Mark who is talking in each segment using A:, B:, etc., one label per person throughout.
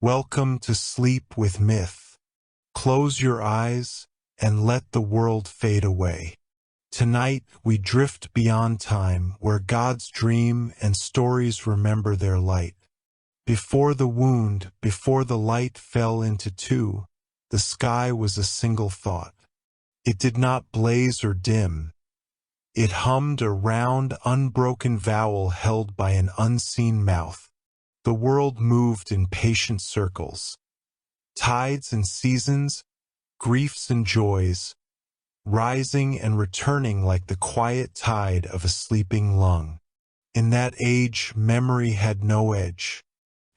A: Welcome to Sleep with Myth. Close your eyes and let the world fade away. Tonight we drift beyond time, where gods dream and stories remember their light. Before the wound, before the light fell into two, the sky was a single thought. It did not blaze or dim. It hummed a round, unbroken vowel held by an unseen mouth. The world moved in patient circles. Tides and seasons, griefs and joys, rising and returning like the quiet tide of a sleeping lung. In that age, memory had no edge.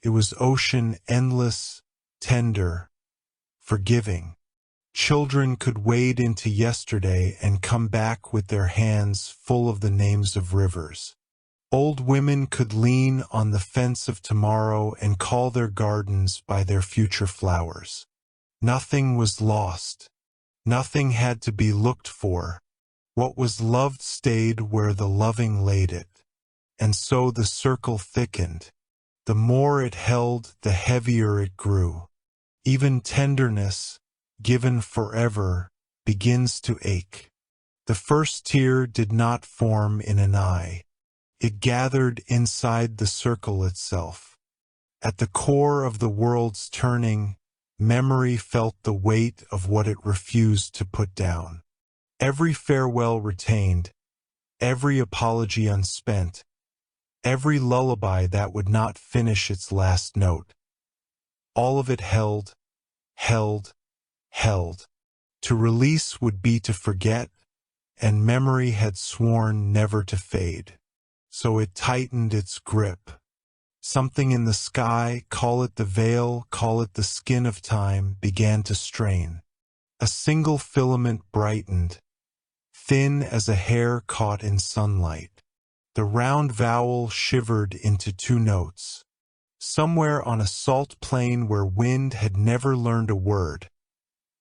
A: It was ocean, endless, tender, forgiving. Children could wade into yesterday and come back with their hands full of the names of rivers. Old women could lean on the fence of tomorrow and call their gardens by their future flowers. Nothing was lost. Nothing had to be looked for. What was loved stayed where the loving laid it. And so the circle thickened. The more it held, the heavier it grew. Even tenderness, given forever, begins to ache. The first tear did not form in an eye. It gathered inside the circle itself. At the core of the world's turning, memory felt the weight of what it refused to put down. Every farewell retained, every apology unspent, every lullaby that would not finish its last note. All of it held, held, held. To release would be to forget, and memory had sworn never to fade. So it tightened its grip. Something in the sky, call it the veil, call it the skin of time, began to strain. A single filament brightened, thin as a hair caught in sunlight. The round vowel shivered into two notes. Somewhere on a salt plain where wind had never learned a word,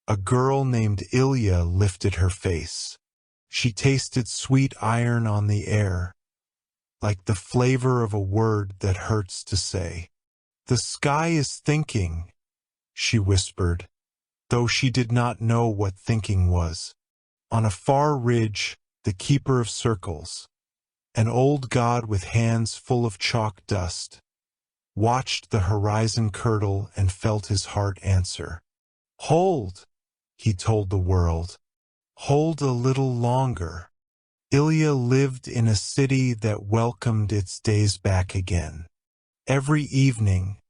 A: a girl named Ilya lifted her face. She tasted sweet iron on the air, like the flavor of a word that hurts to say. "The sky is thinking," she whispered, though she did not know what thinking was. On a far ridge, the keeper of circles, an old god with hands full of chalk dust, watched the horizon curdle and felt his heart answer. "Hold," he told the world. "Hold a little longer." Ilya lived in a city that welcomed its days back again. Every evening,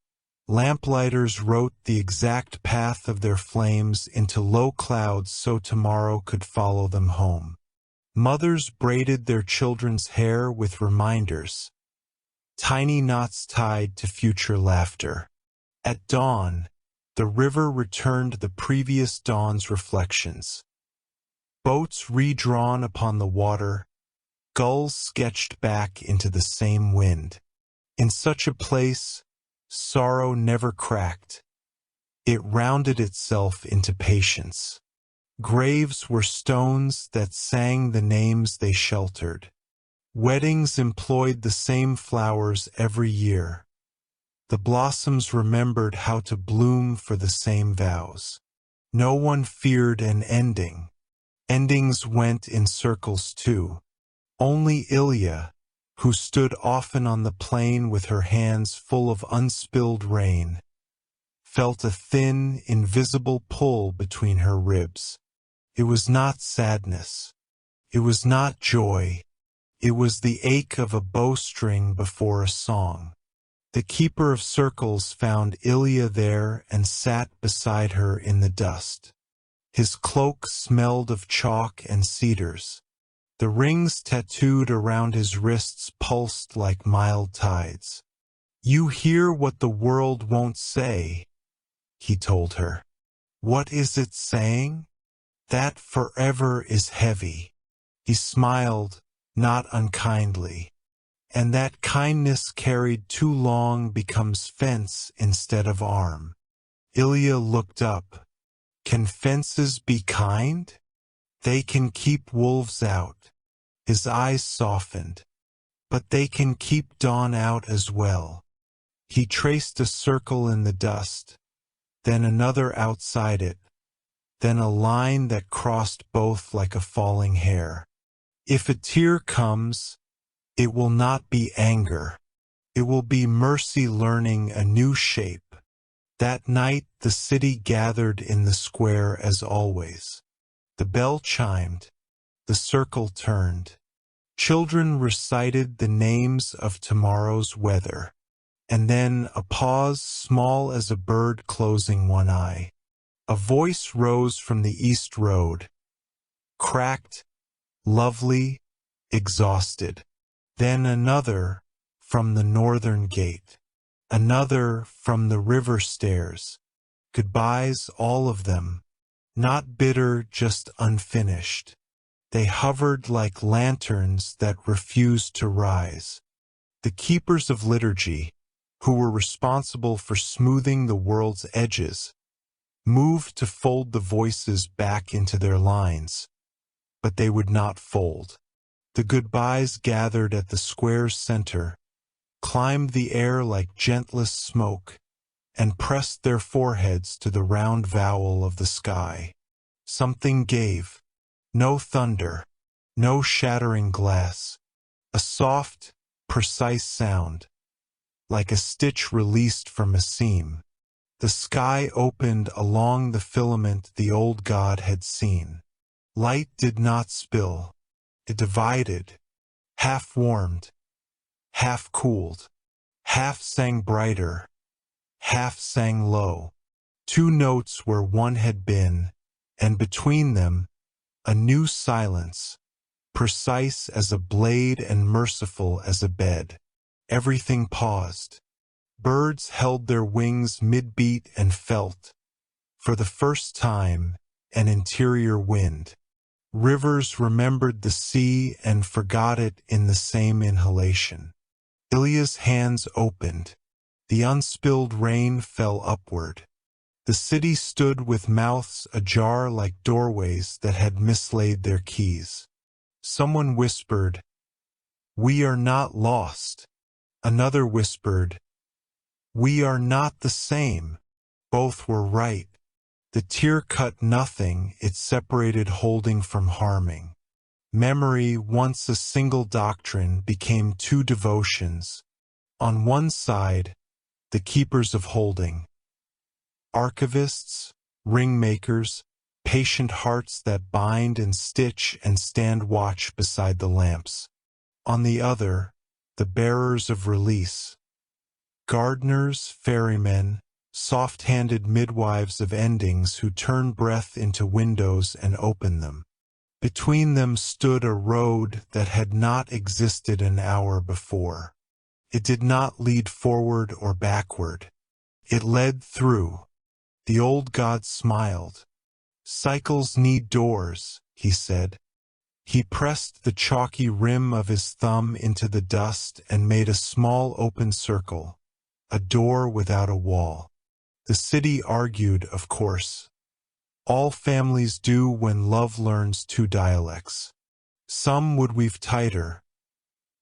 A: lamplighters wrote the exact path of their flames into low clouds so tomorrow could follow them home. Mothers braided their children's hair with reminders, tiny knots tied to future laughter. At dawn, the river returned the previous dawn's reflections. Boats redrawn upon the water, gulls sketched back into the same wind. In such a place, sorrow never cracked. It rounded itself into patience. Graves were stones that sang the names they sheltered. Weddings employed the same flowers every year. The blossoms remembered how to bloom for the same vows. No one feared an ending. Endings went in circles too. Only Ilya, who stood often on the plain with her hands full of unspilled rain, felt a thin, invisible pull between her ribs. It was not sadness. It was not joy. It was the ache of a bowstring before a song. The keeper of circles found Ilya there and sat beside her in the dust. His cloak smelled of chalk and cedars. The rings tattooed around his wrists pulsed like mild tides. "You hear what the world won't say," he told her. "What is it saying? That forever is heavy." He smiled, not unkindly. "And that kindness carried too long becomes fence instead of arm." Ilya looked up. "Can fences be kind? They can keep wolves out." His eyes softened. "But they can keep dawn out as well." He traced a circle in the dust, then another outside it, then a line that crossed both like a falling hair. If a tear comes, it will not be anger. It will be mercy learning a new shape. That night the city gathered in the square as always. The bell chimed. The circle turned. Children recited the names of tomorrow's weather. And then a pause small as a bird closing one eye. A voice rose from the east road. Cracked, lovely, exhausted. Then another from the northern gate. Another from the river stairs. Goodbyes, all of them. Not bitter, just unfinished. They hovered like lanterns that refused to rise. The keepers of liturgy, who were responsible for smoothing the world's edges, moved to fold the voices back into their lines, but they would not fold. The goodbyes gathered at the square's center, climbed the air like gentlest smoke, and pressed their foreheads to the round vowel of the sky. Something gave. No thunder, no shattering glass. A soft, precise sound, like a stitch released from a seam. The sky opened along the filament the old God had seen. Light did not spill. It divided, half warmed, half cooled, half sang brighter, half sang low. Two notes where one had been, and between them, a new silence, precise as a blade and merciful as a bed. Everything paused. Birds held their wings mid-beat and felt, for the first time, an interior wind. Rivers remembered the sea and forgot it in the same inhalation. Ilya's hands opened. The unspilled rain fell upward. The city stood with mouths ajar like doorways that had mislaid their keys. Someone whispered, "We are not lost." Another whispered, "We are not the same." Both were right. The tear cut nothing, it separated holding from harming. Memory, once a single doctrine, became two devotions. On one side, the keepers of holding. Archivists, ring-makers, patient hearts that bind and stitch and stand watch beside the lamps. On the other, the bearers of release. Gardeners, ferrymen, soft-handed midwives of endings who turn breath into windows and open them. Between them stood a road that had not existed an hour before. It did not lead forward or backward. It led through. The old God smiled. "Cycles need doors," he said. He pressed the chalky rim of his thumb into the dust and made a small open circle, a door without a wall. The city argued, of course. All families do when love learns two dialects. Some would weave tighter.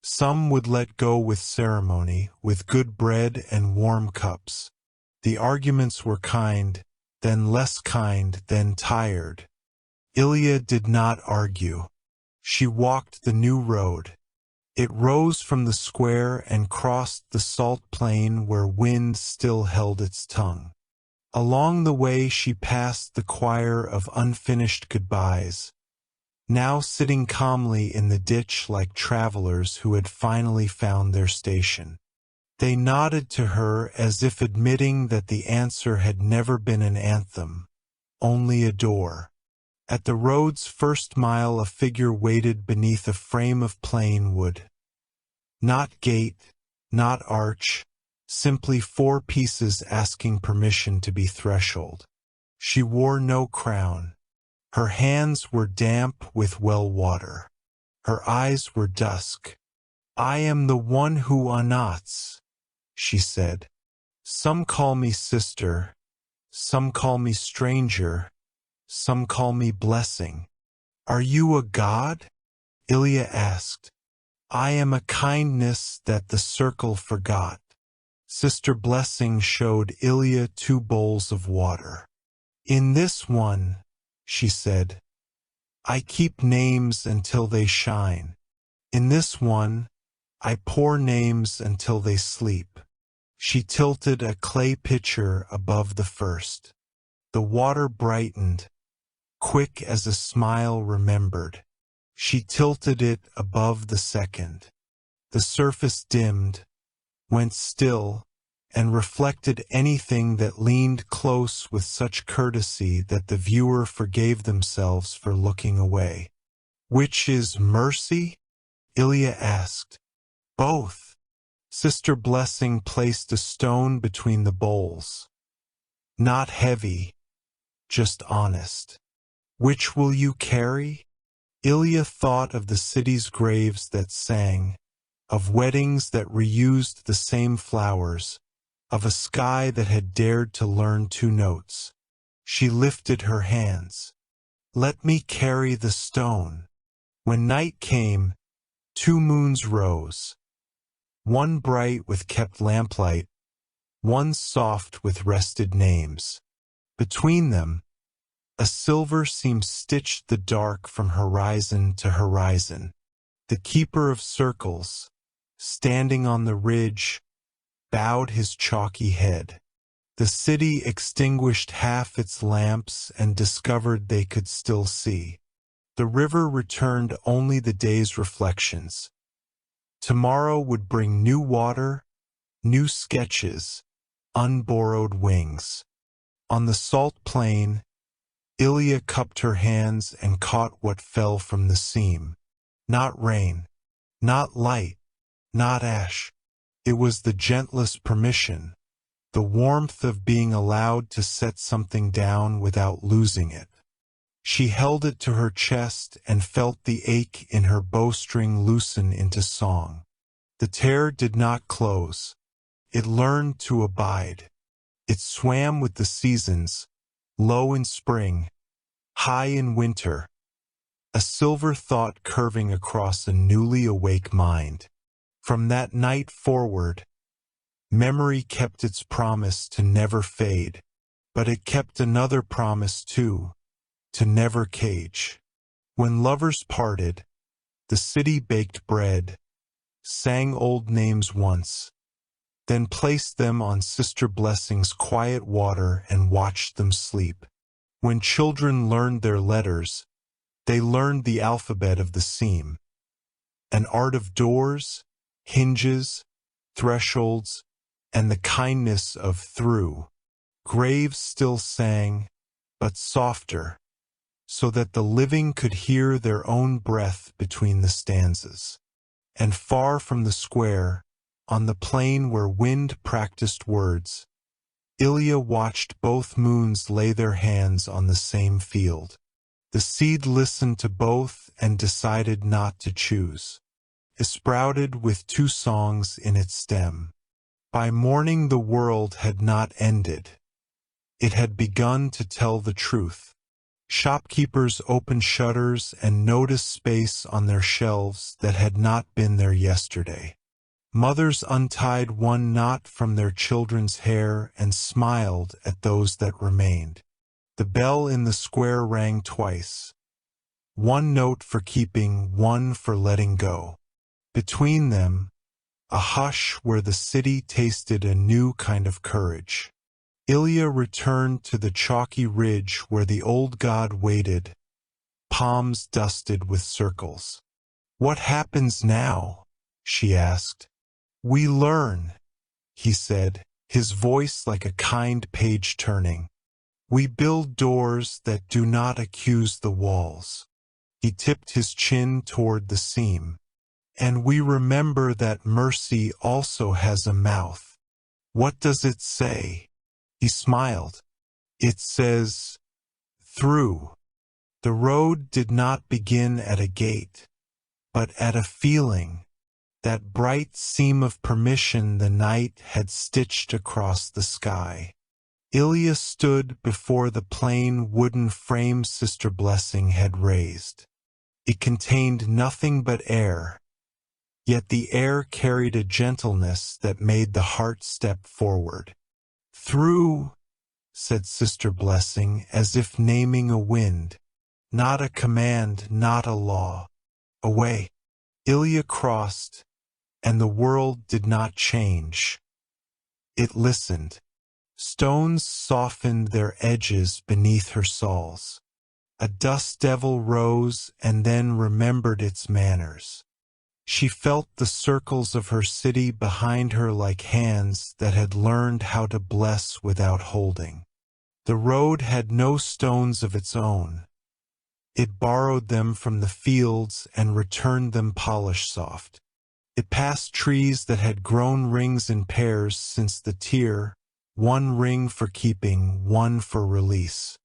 A: Some would let go with ceremony, with good bread and warm cups. The arguments were kind, then less kind, then tired. Ilya did not argue. She walked the new road. It rose from the square and crossed the salt plain where wind still held its tongue. Along the way she passed the choir of unfinished goodbyes, now sitting calmly in the ditch like travelers who had finally found their station. They nodded to her as if admitting that the answer had never been an anthem, only a door. At the road's first mile a figure waited beneath a frame of plain wood. Not gate, not arch, simply four pieces asking permission to be threshold. She wore no crown. Her hands were damp with well water. Her eyes were dusk. "I am the one who unknots," she said. "Some call me sister, some call me stranger, some call me blessing." "Are you a god?" Ilya asked. "I am a kindness that the circle forgot." Sister Blessing showed Ilya 2 bowls of water. In this one, she said, I keep names until they shine. In this one, I pour names until they sleep. She tilted a clay pitcher above the first. The water brightened, quick as a smile remembered. She tilted it above the second. The surface dimmed, went still, and reflected anything that leaned close with such courtesy that the viewer forgave themselves for looking away. Which is mercy? Ilya asked. Both. Sister Blessing placed a stone between the bowls. Not heavy, just honest. Which will you carry? Ilya thought of the city's graves that sang, of weddings that reused the same flowers, of a sky that had dared to learn 2 notes. She lifted her hands. Let me carry the stone. When night came, 2 moons rose. One bright with kept lamplight, one soft with rested names. Between them, a silver seam stitched the dark from horizon to horizon. The keeper of circles, standing on the ridge, bowed his chalky head. The city extinguished half its lamps and discovered they could still see. The river returned only the day's reflections. Tomorrow would bring new water, new sketches, unborrowed wings. On the salt plain, Ilya cupped her hands and caught what fell from the seam. Not rain, not light, not ash. It was the gentlest permission, the warmth of being allowed to set something down without losing it. She held it to her chest and felt the ache in her bowstring loosen into song. The tear did not close. It learned to abide. It swam with the seasons, low in spring, high in winter, a silver thought curving across a newly awake mind. From that night forward, memory kept its promise to never fade, but it kept another promise too, to never cage. When lovers parted, the city baked bread, sang old names once, then placed them on Sister Blessing's quiet water and watched them sleep. When children learned their letters, they learned the alphabet of the seam, an art of doors, hinges, thresholds, and the kindness of through. Graves still sang, but softer, so that the living could hear their own breath between the stanzas. And far from the square, on the plain where wind practiced words, Ilya watched both moons lay their hands on the same field. The seed listened to both and decided not to choose. It sprouted with 2 songs in its stem. By morning the world had not ended. It had begun to tell the truth. Shopkeepers opened shutters and noticed space on their shelves that had not been there yesterday. Mothers untied one knot from their children's hair and smiled at those that remained. The bell in the square rang twice. 1 note for keeping, 1 for letting go. Between them, a hush where the city tasted a new kind of courage. Ilya returned to the chalky ridge where the old god waited, palms dusted with circles. What happens now? She asked. We learn, he said, his voice like a kind page turning. We build doors that do not accuse the walls. He tipped his chin toward the seam. And we remember that mercy also has a mouth. What does it say? He smiled. It says, through. The road did not begin at a gate, but at a feeling, that bright seam of permission the night had stitched across the sky. Ilya stood before the plain wooden frame Sister Blessing had raised. It contained nothing but air, yet the air carried a gentleness that made the heart step forward. "Through," said Sister Blessing, as if naming a wind. "Not a command, not a law. Away." Ilya crossed, and the world did not change. It listened. Stones softened their edges beneath her soles. A dust devil rose and then remembered its manners. She felt the circles of her city behind her like hands that had learned how to bless without holding. The road had no stones of its own. It borrowed them from the fields and returned them polished soft. It passed trees that had grown rings in pairs since the tear, one ring for keeping, one for release.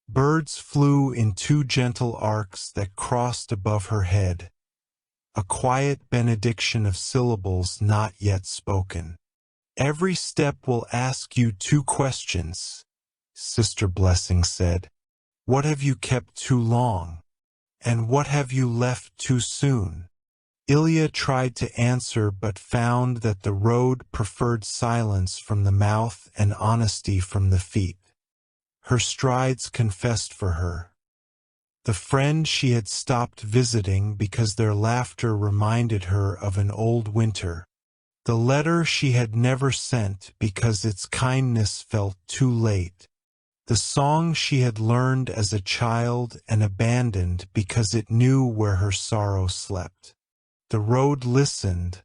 A: Birds flew in two gentle arcs that crossed above her head, a quiet benediction of syllables not yet spoken. "Every step will ask you two questions," Sister Blessing said. "What have you kept too long? And what have you left too soon?" Ilya tried to answer but found that the road preferred silence from the mouth and honesty from the feet. Her strides confessed for her. The friend she had stopped visiting because their laughter reminded her of an old winter. The letter she had never sent because its kindness felt too late. The song she had learned as a child and abandoned because it knew where her sorrow slept. The road listened,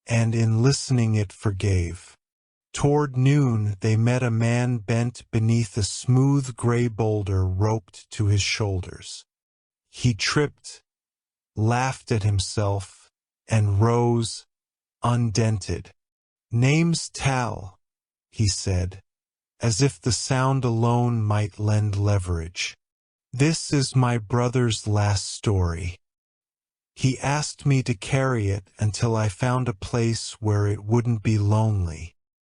A: and in listening it forgave. Toward noon they met a man bent beneath a smooth gray boulder roped to his shoulders. He tripped, laughed at himself, and rose, undented. "Name's Tal," he said, as if the sound alone might lend leverage. "This is my brother's last story. He asked me to carry it until I found a place where it wouldn't be lonely."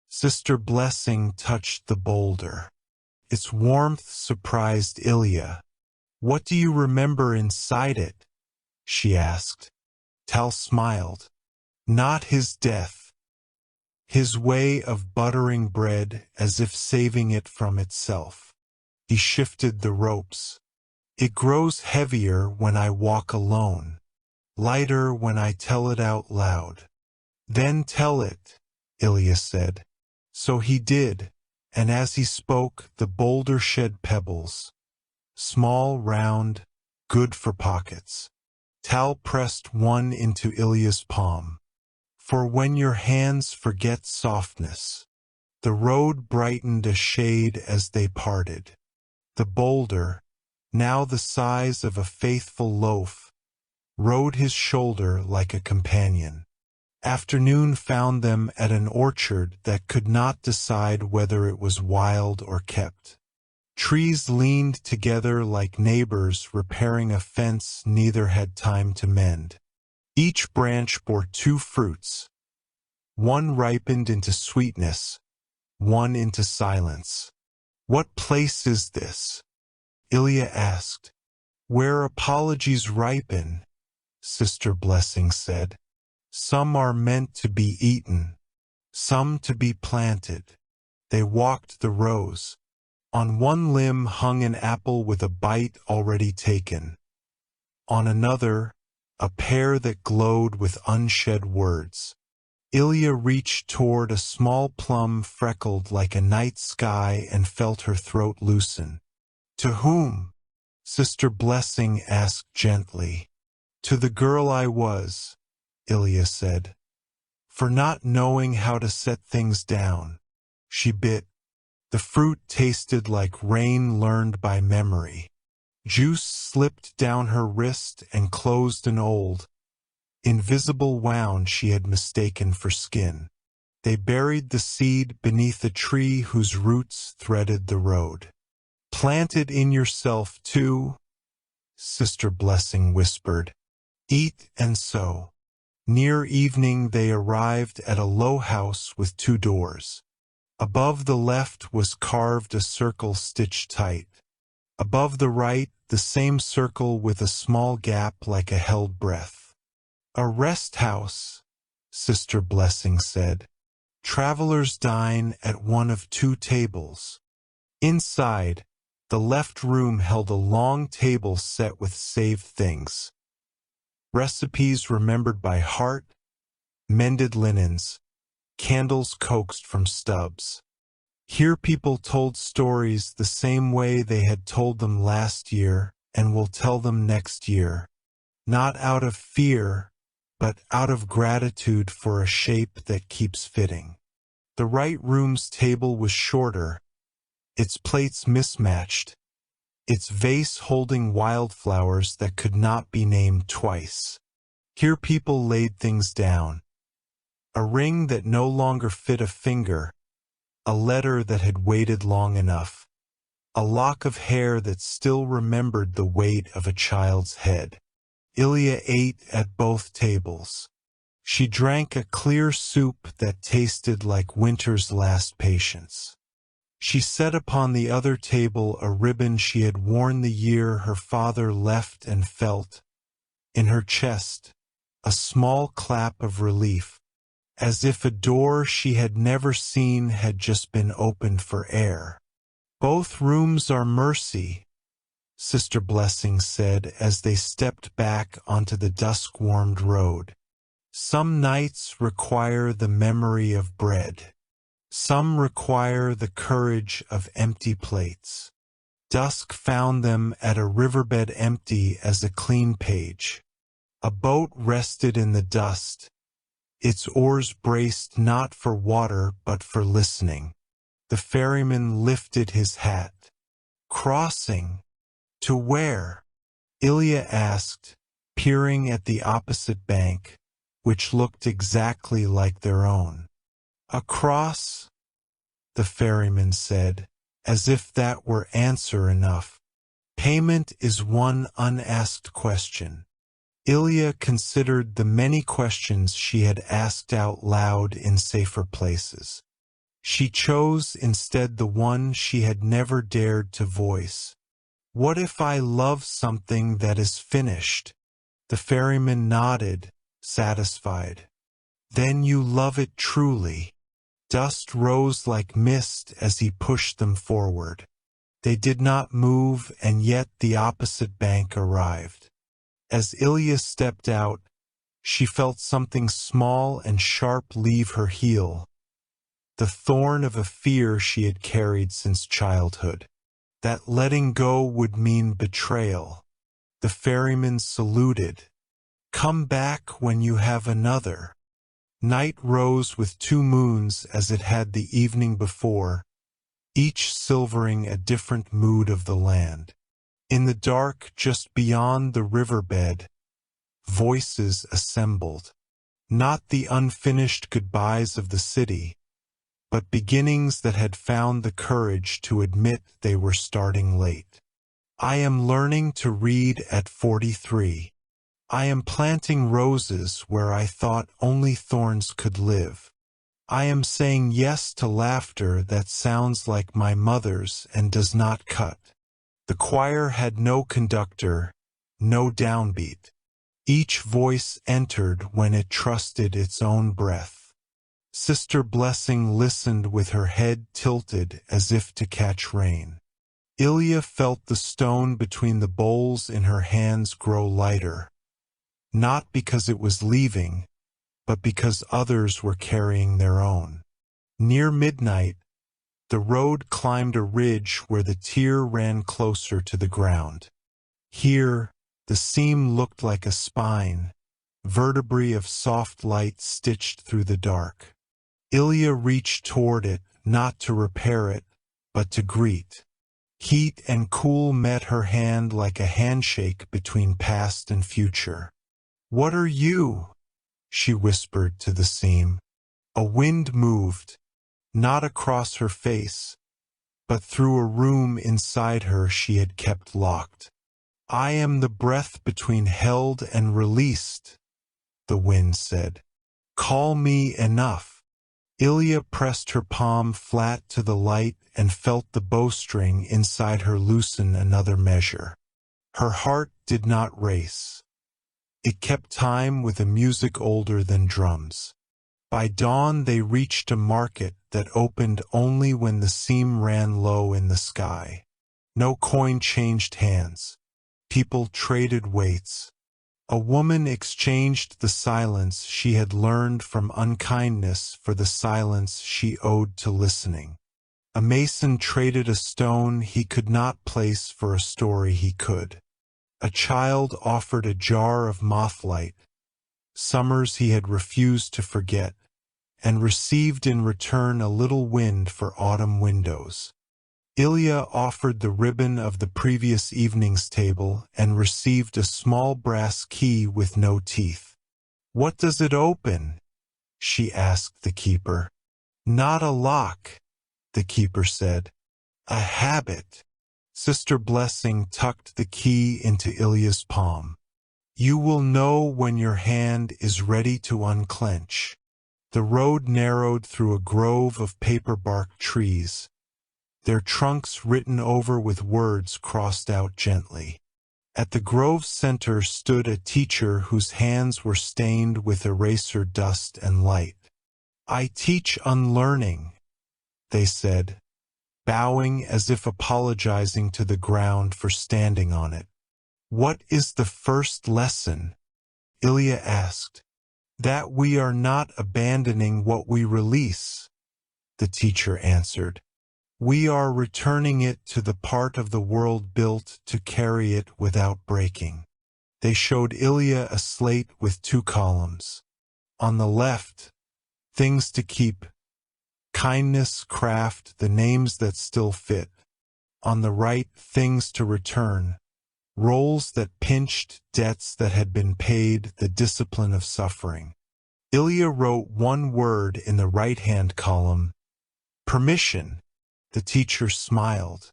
A: Sister Blessing touched the boulder. Its warmth surprised Ilya. "What do you remember inside it?" she asked. Tal smiled. "Not his death. His way of buttering bread as if saving it from itself." He shifted the ropes. "It grows heavier when I walk alone, lighter when I tell it out loud." "Then tell it," Ilya said. So he did, and as he spoke the boulder shed pebbles. Small, round, good for pockets. Tal pressed one into Ilya's palm. "For when your hands forget softness." The road brightened a shade as they parted. The boulder, now the size of a faithful loaf, rode his shoulder like a companion. Afternoon found them at an orchard that could not decide whether it was wild or kept. Trees leaned together like neighbors repairing a fence neither had time to mend. Each branch bore two fruits. One ripened into sweetness, one into silence. "What place is this?" Ilya asked. "Where apologies ripen," Sister Blessing said. "Some are meant to be eaten, some to be planted." They walked the rows. On one limb hung an apple with a bite already taken. On another, a pear that glowed with unshed words. Ilya reached toward a small plum freckled like a night sky and felt her throat loosen. "To whom?" Sister Blessing asked gently. "To the girl I was," Ilya said. "For not knowing how to set things down." She bit. The fruit tasted like rain learned by memory. Juice slipped down her wrist and closed an old, invisible wound she had mistaken for skin. They buried the seed beneath a tree whose roots threaded the road. "Plant it in yourself, too," Sister Blessing whispered. "Eat and sow." Near evening they arrived at a low house with two doors. Above the left was carved a circle stitched tight. Above the right, the same circle with a small gap like a held breath. A rest house, Sister Blessing said. Travelers dine at one of two tables. Inside, the left room held a long table set with saved things. Recipes remembered by heart, mended linens, candles coaxed from stubs. Here people told stories the same way they had told them last year and will tell them next year, not out of fear, but out of gratitude for a shape that keeps fitting. The right room's table was shorter, its plates mismatched, its vase holding wildflowers that could not be named twice. Here people laid things down. A ring that no longer fit a finger, a letter that had waited long enough, a lock of hair that still remembered the weight of a child's head. Ilya ate at both tables. She drank a clear soup that tasted like winter's last patience. She set upon the other table a ribbon she had worn the year her father left and felt, in her chest, a small clap of relief, as if a door she had never seen had just been opened for air. Both rooms are mercy, Sister Blessing said as they stepped back onto the dusk-warmed road. Some nights require the memory of bread. Some require the courage of empty plates. Dusk found them at a riverbed empty as a clean page. A boat rested in the dust, its oars braced not for water but for listening. The ferryman lifted his hat. Crossing? To where? Ilya asked, peering at the opposite bank, which looked exactly like their own. Across? The ferryman said, as if that were answer enough. Payment is one unasked question. Ilya considered the many questions she had asked out loud in safer places. She chose instead the one she had never dared to voice. What if I love something that is finished? The ferryman nodded, satisfied. Then you love it truly. Dust rose like mist as he pushed them forward. They did not move, and yet the opposite bank arrived. As Ilya stepped out, she felt something small and sharp leave her heel, the thorn of a fear she had carried since childhood. That letting go would mean betrayal. The ferryman saluted. Come back when you have another. Night rose with two moons as it had the evening before, each silvering a different mood of the land. In the dark just beyond the riverbed, voices assembled. Not the unfinished goodbyes of the city, but beginnings that had found the courage to admit they were starting late. I am learning to read at 43. I am planting roses where I thought only thorns could live. I am saying yes to laughter that sounds like my mother's and does not cut. The choir had no conductor, no downbeat. Each voice entered when it trusted its own breath. Sister Blessing listened with her head tilted as if to catch rain. Ilya felt the stone between the bowls in her hands grow lighter, not because it was leaving, but because others were carrying their own. Near midnight, the road climbed a ridge where the tier ran closer to the ground. Here, the seam looked like a spine, vertebrae of soft light stitched through the dark. Ilya reached toward it, not to repair it, but to greet. Heat and cool met her hand like a handshake between past and future. What are you? She whispered to the seam. A wind moved, not across her face, but through a room inside her she had kept locked. I am the breath between held and released, the wind said. Call me enough. Ilya pressed her palm flat to the light and felt the bowstring inside her loosen another measure. Her heart did not race. It kept time with a music older than drums. By dawn they reached a market that opened only when the seam ran low in the sky. No coin changed hands. People traded weights. A woman exchanged the silence she had learned from unkindness for the silence she owed to listening. A mason traded a stone he could not place for a story he could. A child offered a jar of mothlight, summers he had refused to forget, and received in return a little wind for autumn windows. Ilya offered the ribbon of the previous evening's table and received a small brass key with no teeth. "What does it open?" she asked the keeper. "Not a lock," the keeper said. "A habit." Sister Blessing tucked the key into Ilya's palm. "You will know when your hand is ready to unclench." The road narrowed through a grove of paper-bark trees, their trunks written over with words crossed out gently. At the grove's center stood a teacher whose hands were stained with eraser dust and light. "I teach unlearning," they said, bowing as if apologizing to the ground for standing on it. "What is the first lesson?" Ilya asked. "That we are not abandoning what we release," the teacher answered. "We are returning it to the part of the world built to carry it without breaking." They showed Ilya a slate with 2 columns. On the left, things to keep, kindness, craft, the names that still fit. On the right, things to return, roles that pinched, debts that had been paid, the discipline of suffering. Ilya wrote 1 word in the right-hand column, permission. The teacher smiled.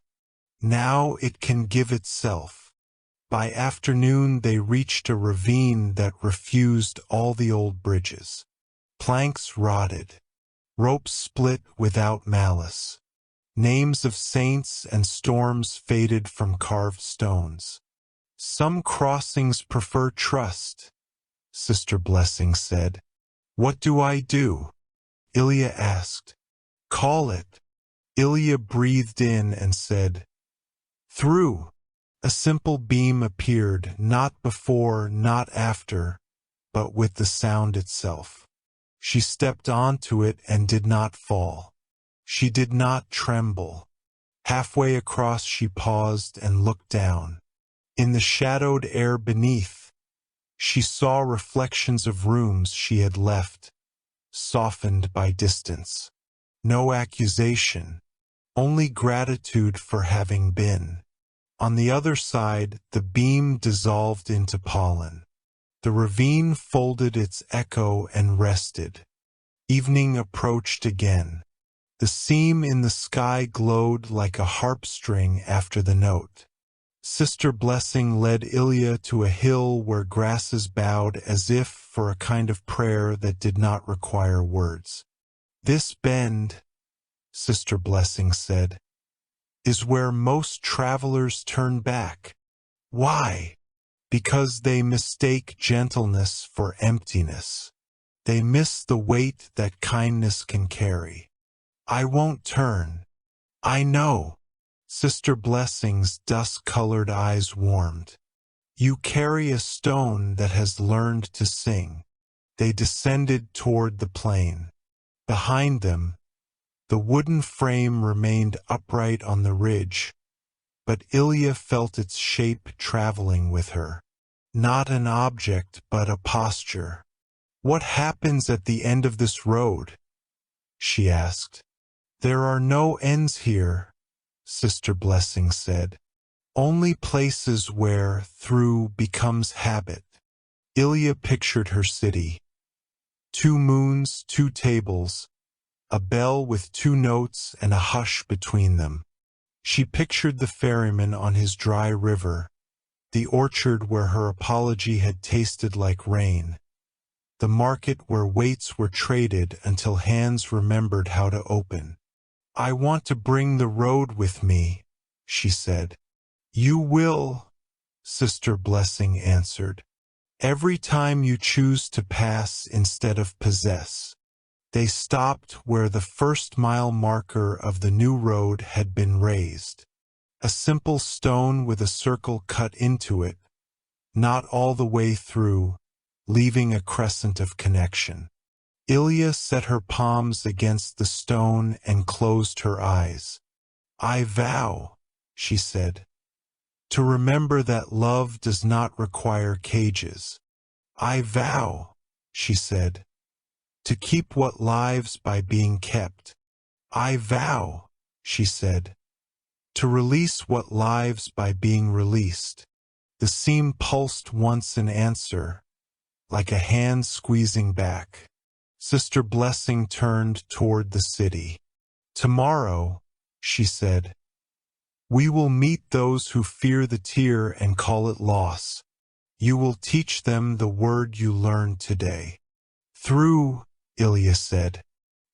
A: Now it can give itself. By afternoon they reached a ravine that refused all the old bridges. Planks rotted. Ropes split without malice. Names of saints and storms faded from carved stones. "Some crossings prefer trust," Sister Blessing said. "What do I do?" Ilya asked. "Call it." Ilya breathed in and said, "Through." A simple beam appeared, not before, not after, but with the sound itself. She stepped onto it and did not fall. She did not tremble. Halfway across she paused and looked down. In the shadowed air beneath, she saw reflections of rooms she had left, softened by distance. No accusation, only gratitude for having been. On the other side, the beam dissolved into pollen. The ravine folded its echo and rested. Evening approached again. The seam in the sky glowed like a harp string after the note. Sister Blessing led Ilya to a hill where grasses bowed as if for a kind of prayer that did not require words. "This bend," Sister Blessing said, "is where most travelers turn back." Why? Because they mistake gentleness for emptiness. They miss the weight that kindness can carry. "I won't turn. I know." Sister Blessing's dust-colored eyes warmed. "You carry a stone that has learned to sing." They descended toward the plain. Behind them, the wooden frame remained upright on the ridge, but Ilya felt its shape traveling with her. Not an object, but a posture. "What happens at the end of this road?" she asked. "There are no ends here," Sister Blessing said. "Only places where through becomes habit." Ilya pictured her city. 2 moons, 2 tables, a bell with 2 notes and a hush between them. She pictured the ferryman on his dry river, the orchard where her apology had tasted like rain, the market where weights were traded until hands remembered how to open. "I want to bring the road with me," she said. "You will," Sister Blessing answered. Every time you choose to pass instead of possess. They stopped where the first mile marker of the new road had been raised. A simple stone with a circle cut into it, not all the way through, leaving a crescent of connection. Ilya set her palms against the stone and closed her eyes. I vow, she said, to remember that love does not require cages. I vow, she said, to keep what lives by being kept. I vow, she said, to release what lives by being released. The seam pulsed once in answer, like a hand squeezing back. Sister Blessing turned toward the city. Tomorrow, she said, we will meet those who fear the tear and call it loss. You will teach them the word you learned today. Through, Ilya said.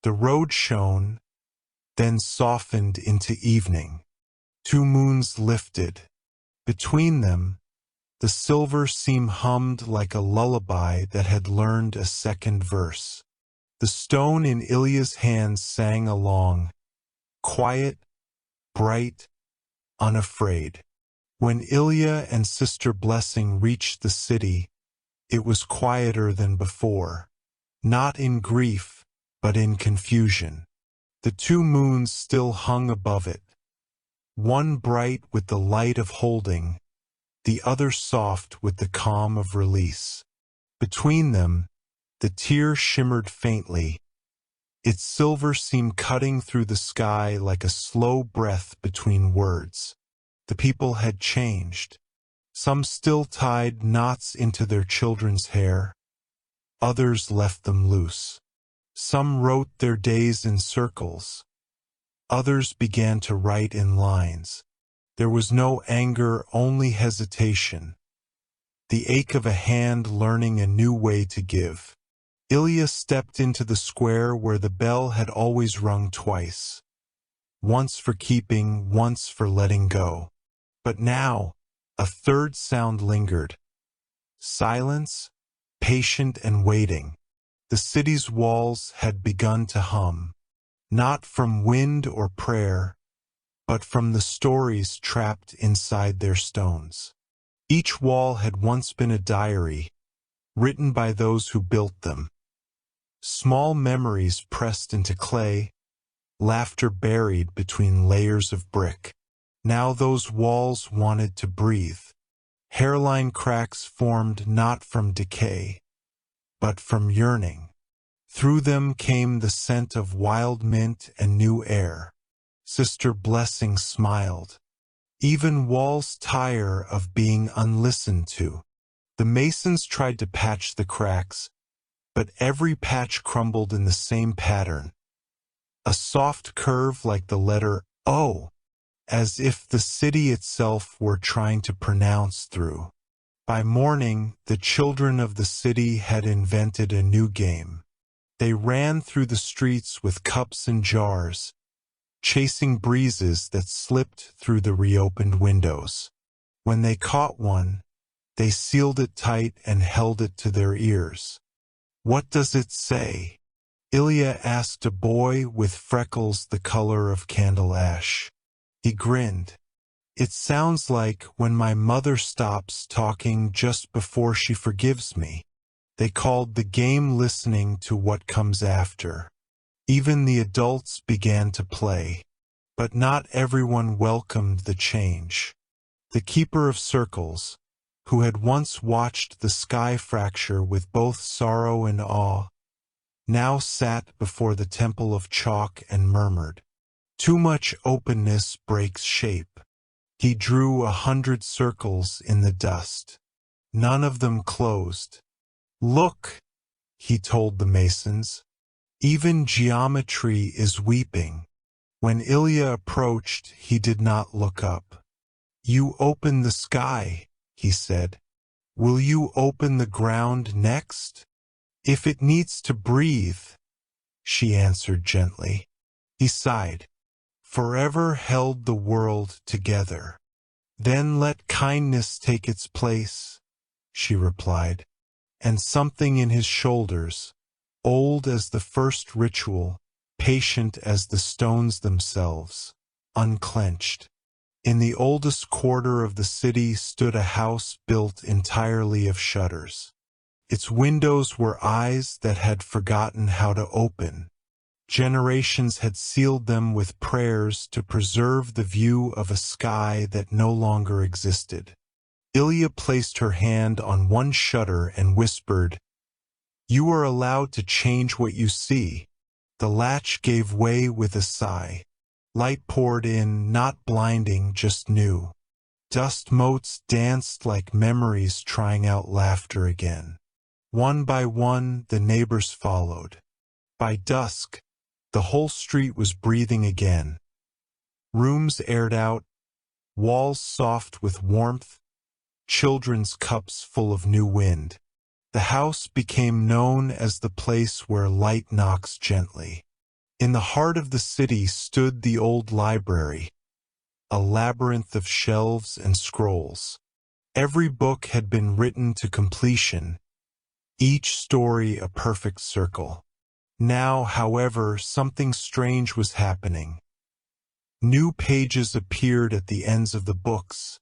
A: The road shone, then softened into evening. 2 moons lifted. Between them, the silver seam hummed like a lullaby that had learned a second verse. The stone in Ilya's hands sang along, quiet, bright, unafraid. When Ilya and Sister Blessing reached the city, it was quieter than before, not in grief, but in confusion. The 2 moons still hung above it, one bright with the light of holding, the other soft with the calm of release. Between them, the tear shimmered faintly, its silver seam cutting through the sky like a slow breath between words. The people had changed. Some still tied knots into their children's hair. Others left them loose. Some wrote their days in circles. Others began to write in lines. There was no anger, only hesitation. The ache of a hand learning a new way to give. Ilya stepped into the square where the bell had always rung twice. Once for keeping, once for letting go. But now, a third sound lingered. Silence, patient and waiting. The city's walls had begun to hum, not from wind or prayer, but from the stories trapped inside their stones. Each wall had once been a diary, written by those who built them. Small memories pressed into clay, laughter buried between layers of brick. Now those walls wanted to breathe. Hairline cracks formed not from decay, but from yearning. Through them came the scent of wild mint and new air. Sister Blessing smiled. Even walls tire of being unlistened to. The masons tried to patch the cracks, but every patch crumbled in the same pattern. A soft curve like the letter O, as if the city itself were trying to pronounce through. By morning, the children of the city had invented a new game. They ran through the streets with cups and jars, chasing breezes that slipped through the reopened windows. When they caught one, they sealed it tight and held it to their ears. What does it say? Ilya asked a boy with freckles the color of candle ash. He grinned. It sounds like when my mother stops talking just before she forgives me. They called the game listening to what comes after. Even the adults began to play. But not everyone welcomed the change. The keeper of circles, who had once watched the sky fracture with both sorrow and awe, now sat before the temple of chalk and murmured, "Too much openness breaks shape." He drew 100 circles in the dust. None of them closed. "Look," he told the masons, "even geometry is weeping." When Ilya approached, he did not look up. "You open the sky," he said. "Will you open the ground next?" "If it needs to breathe," she answered gently. He sighed. "Forever held the world together. Then let kindness take its place," she replied. and something in his shoulders, old as the first ritual, patient as the stones themselves, unclenched. In the oldest quarter of the city stood a house built entirely of shutters. Its windows were eyes that had forgotten how to open. Generations had sealed them with prayers to preserve the view of a sky that no longer existed. Ilya placed her hand on one shutter and whispered, "You are allowed to change what you see." The latch gave way with a sigh. Light poured in, not blinding, just new. Dust motes danced like memories trying out laughter again. One by one, the neighbors followed. By dusk, the whole street was breathing again. Rooms aired out, walls soft with warmth, children's cups full of new wind. The house became known as the place where light knocks gently. In the heart of the city stood the old library, a labyrinth of shelves and scrolls. Every book had been written to completion, each story a perfect circle. Now, however, something strange was happening. New pages appeared at the ends of the books,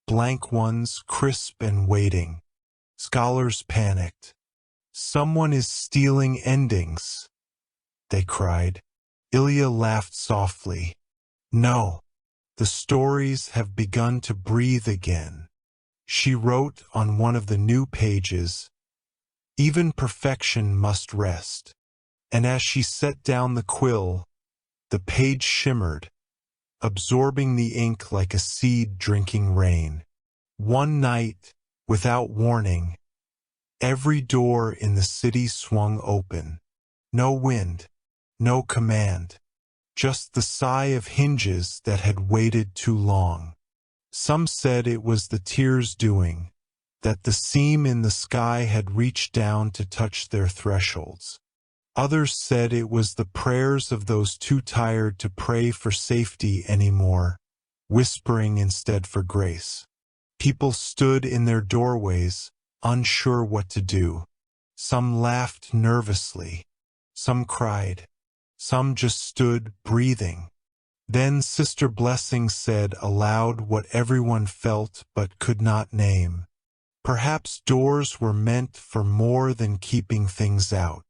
A: blank ones, crisp and waiting. Scholars panicked. "Someone is stealing endings," they cried. Ilya laughed softly. "No, the stories have begun to breathe again." She wrote on one of the new pages, "Even perfection must rest." And as she set down the quill, the page shimmered, absorbing the ink like a seed drinking rain. One night, without warning, every door in the city swung open. No wind, no command, just the sigh of hinges that had waited too long. Some said it was the tears doing, that the seam in the sky had reached down to touch their thresholds. Others said it was the prayers of those too tired to pray for safety anymore, whispering instead for grace. People stood in their doorways, unsure what to do. Some laughed nervously. Some cried. Some just stood, breathing. Then Sister Blessing said aloud what everyone felt but could not name. Perhaps doors were meant for more than keeping things out.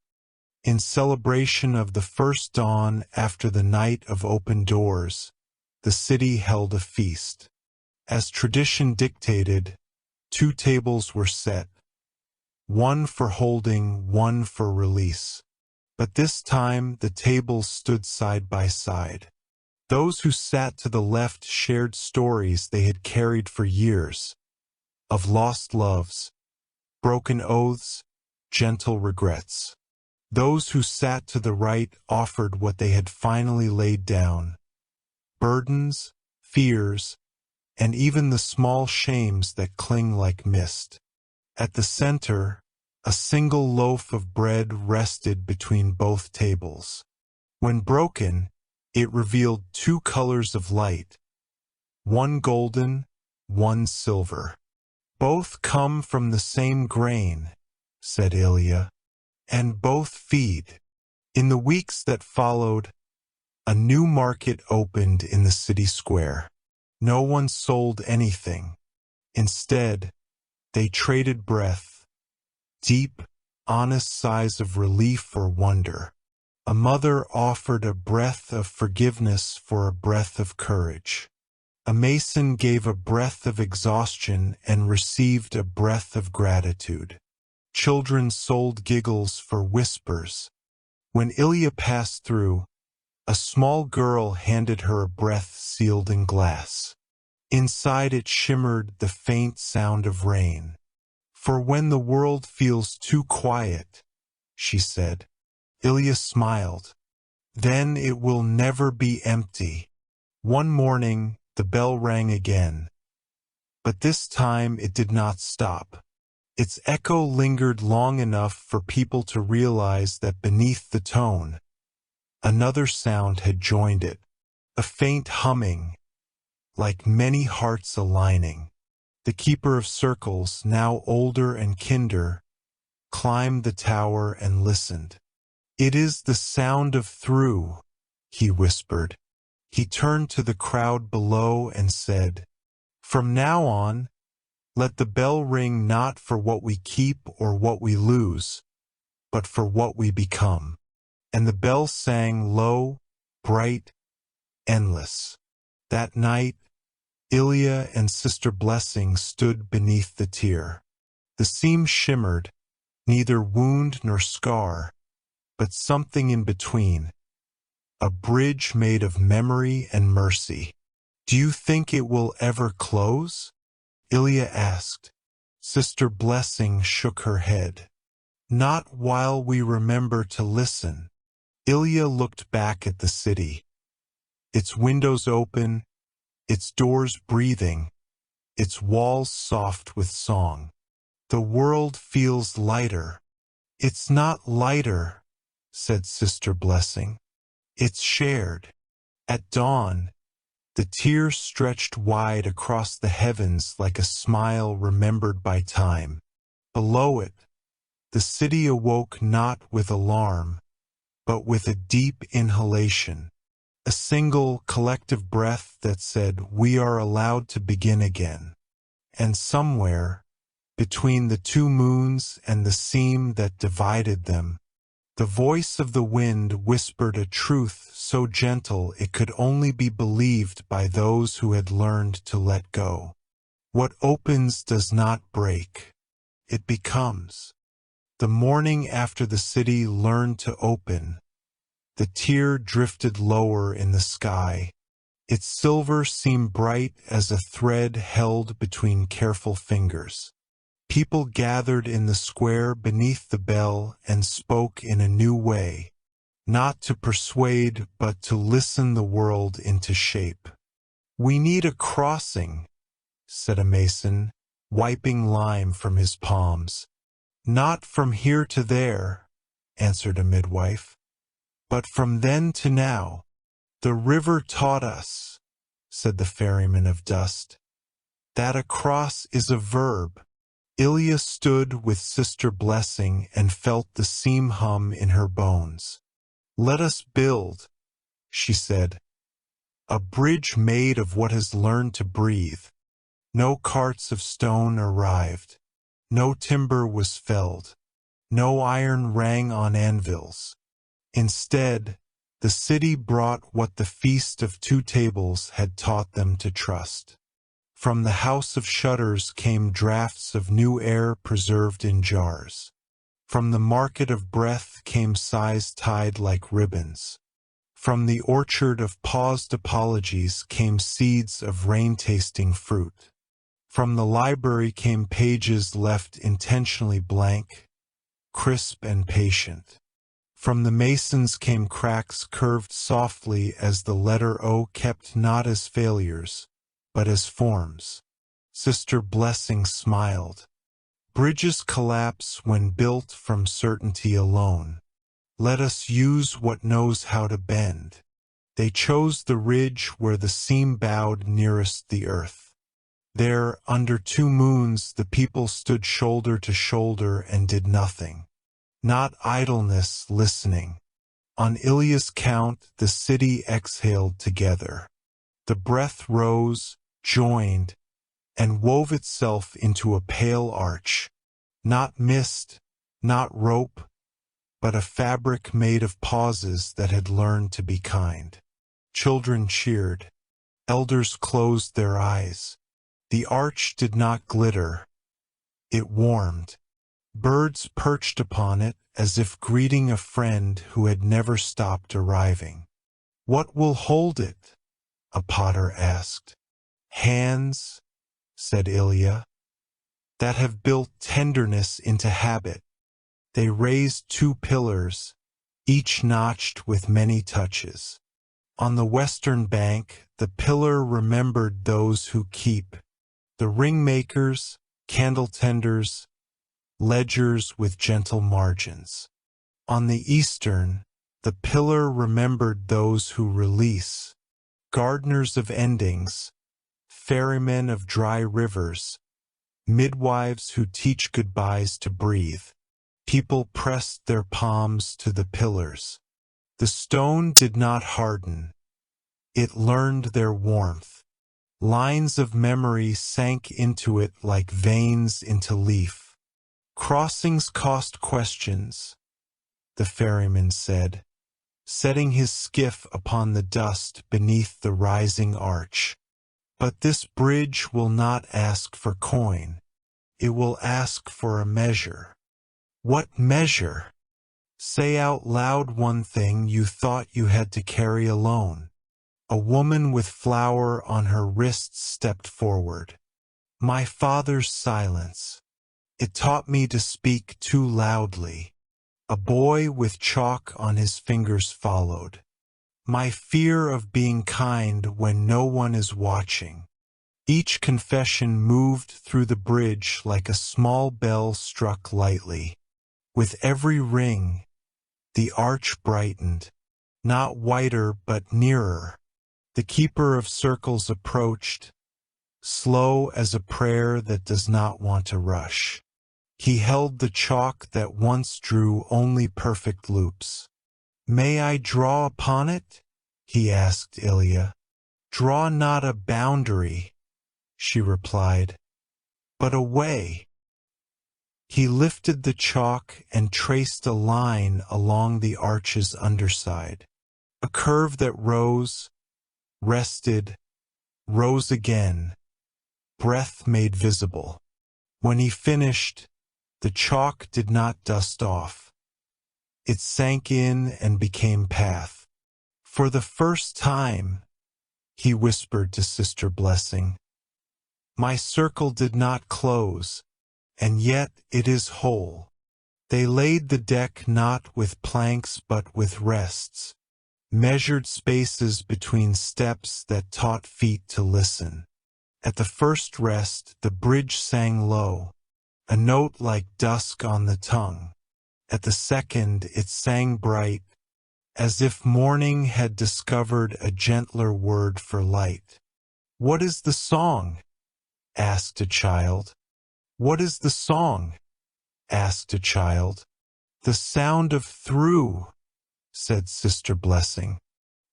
A: In celebration of the first dawn after the night of open doors, the city held a feast. As tradition dictated, 2 tables were set, one for holding, one for release. But this time the tables stood side by side. Those who sat to the left shared stories they had carried for years, of lost loves, broken oaths, gentle regrets. Those who sat to the right offered what they had finally laid down, burdens, fears, and even the small shames that cling like mist. At the center, a single loaf of bread rested between both tables. When broken, it revealed 2 colors of light, one golden, one silver. "Both come from the same grain," said Ilya. "And both feed." In the weeks that followed, a new market opened in the city square. No one sold anything. Instead, they traded breath, deep, honest sighs of relief or wonder. A mother offered a breath of forgiveness for a breath of courage. A mason gave a breath of exhaustion and received a breath of gratitude. Children sold giggles for whispers. When Ilya passed through, a small girl handed her a breath sealed in glass. Inside it shimmered the faint sound of rain. "For when the world feels too quiet," she said. Ilya smiled. "Then it will never be empty." One morning, the bell rang again. But this time it did not stop. Its echo lingered long enough for people to realize that beneath the tone, another sound had joined it, a faint humming, like many hearts aligning. The keeper of circles, now older and kinder, climbed the tower and listened. "It is the sound of through," he whispered. He turned to the crowd below and said, "From now on, let the bell ring not for what we keep or what we lose, but for what we become." And the bell sang low, bright, endless. That night, Ilya and Sister Blessing stood beneath the tear. The seam shimmered, neither wound nor scar, but something in between, a bridge made of memory and mercy. "Do you think it will ever close?" Ilya asked. Sister Blessing shook her head. "Not while we remember to listen." Ilya looked back at the city, its windows open, its doors breathing, its walls soft with song. "The world feels lighter." "It's not lighter," said Sister Blessing. "It's shared." At dawn, the tear stretched wide across the heavens like a smile remembered by time. Below it, the city awoke not with alarm, but with a deep inhalation, a single collective breath that said, "We are allowed to begin again." And somewhere, between the two moons and the seam that divided them, the voice of the wind whispered a truth so gentle it could only be believed by those who had learned to let go. What opens does not break. It becomes. The morning after the city learned to open, the tear drifted lower in the sky. Its silver seemed bright as a thread held between careful fingers. People gathered in the square beneath the bell and spoke in a new way, not to persuade but to listen the world into shape. "We need a crossing," said a mason, wiping lime from his palms. "Not from here to there," answered a midwife, "but from then to now." "The river taught us," said the ferryman of dust, "that a cross is a verb." Ilya stood with Sister Blessing and felt the seam hum in her bones. "Let us build," she said, "a bridge made of what has learned to breathe." No carts of stone arrived. No timber was felled. No iron rang on anvils. Instead, the city brought what the Feast of Two Tables had taught them to trust. From the House of Shutters came draughts of new air preserved in jars. From the Market of Breath came sighs tied like ribbons. From the orchard of paused apologies came seeds of rain-tasting fruit. From the library came pages left intentionally blank, crisp and patient. From the masons came cracks curved softly as the letter O kept not as failures, but as forms. Sister Blessing smiled. "Bridges collapse when built from certainty alone. Let us use what knows how to bend." They chose the ridge where the seam bowed nearest the earth. There, under two moons, the people stood shoulder to shoulder and did nothing. Not idleness, listening. On Ilya's count, the city exhaled together. The breath rose, joined, and wove itself into a pale arch. Not mist, not rope, but a fabric made of pauses that had learned to be kind. Children cheered. Elders closed their eyes. The arch did not glitter. It warmed. Birds perched upon it as if greeting a friend who had never stopped arriving. "What will hold it?" a potter asked. "Hands," said Ilya, "that have built tenderness into habit." They raised two pillars, each notched with many touches. On the western bank, the pillar remembered those who keep, the ring-makers, candle-tenders, ledgers with gentle margins. On the eastern, the pillar remembered those who release, gardeners of endings, ferrymen of dry rivers, midwives who teach goodbyes to breathe. People pressed their palms to the pillars. The stone did not harden. It learned their warmth. Lines of memory sank into it like veins into leaf. Crossings cost questions, the ferryman said, setting his skiff upon the dust beneath the rising arch. But this bridge will not ask for coin. It will ask for a measure. What measure? Say out loud one thing you thought you had to carry alone. A woman with flour on her wrists stepped forward. My father's silence. It taught me to speak too loudly. A boy with chalk on his fingers followed. My fear of being kind when no one is watching. Each confession moved through the bridge like a small bell struck lightly. With every ring, the arch brightened, not whiter but nearer. The keeper of circles approached, slow as a prayer that does not want to rush. He held the chalk that once drew only perfect loops. May I draw upon it? He asked Ilya. Draw not a boundary, she replied, but a way. He lifted the chalk and traced a line along the arch's underside, a curve that rose, rested, rose again, breath made visible. When he finished, the chalk did not dust off. It sank in and became path. For the first time, he whispered to Sister Blessing, my circle did not close, and yet it is whole. They laid the deck not with planks but with rests, measured spaces between steps that taught feet to listen. At the first rest, the bridge sang low, a note like dusk on the tongue. At the second, it sang bright, as if morning had discovered a gentler word for light. What is the song? Asked a child. What is the song? Asked a child. The sound of through, said Sister Blessing.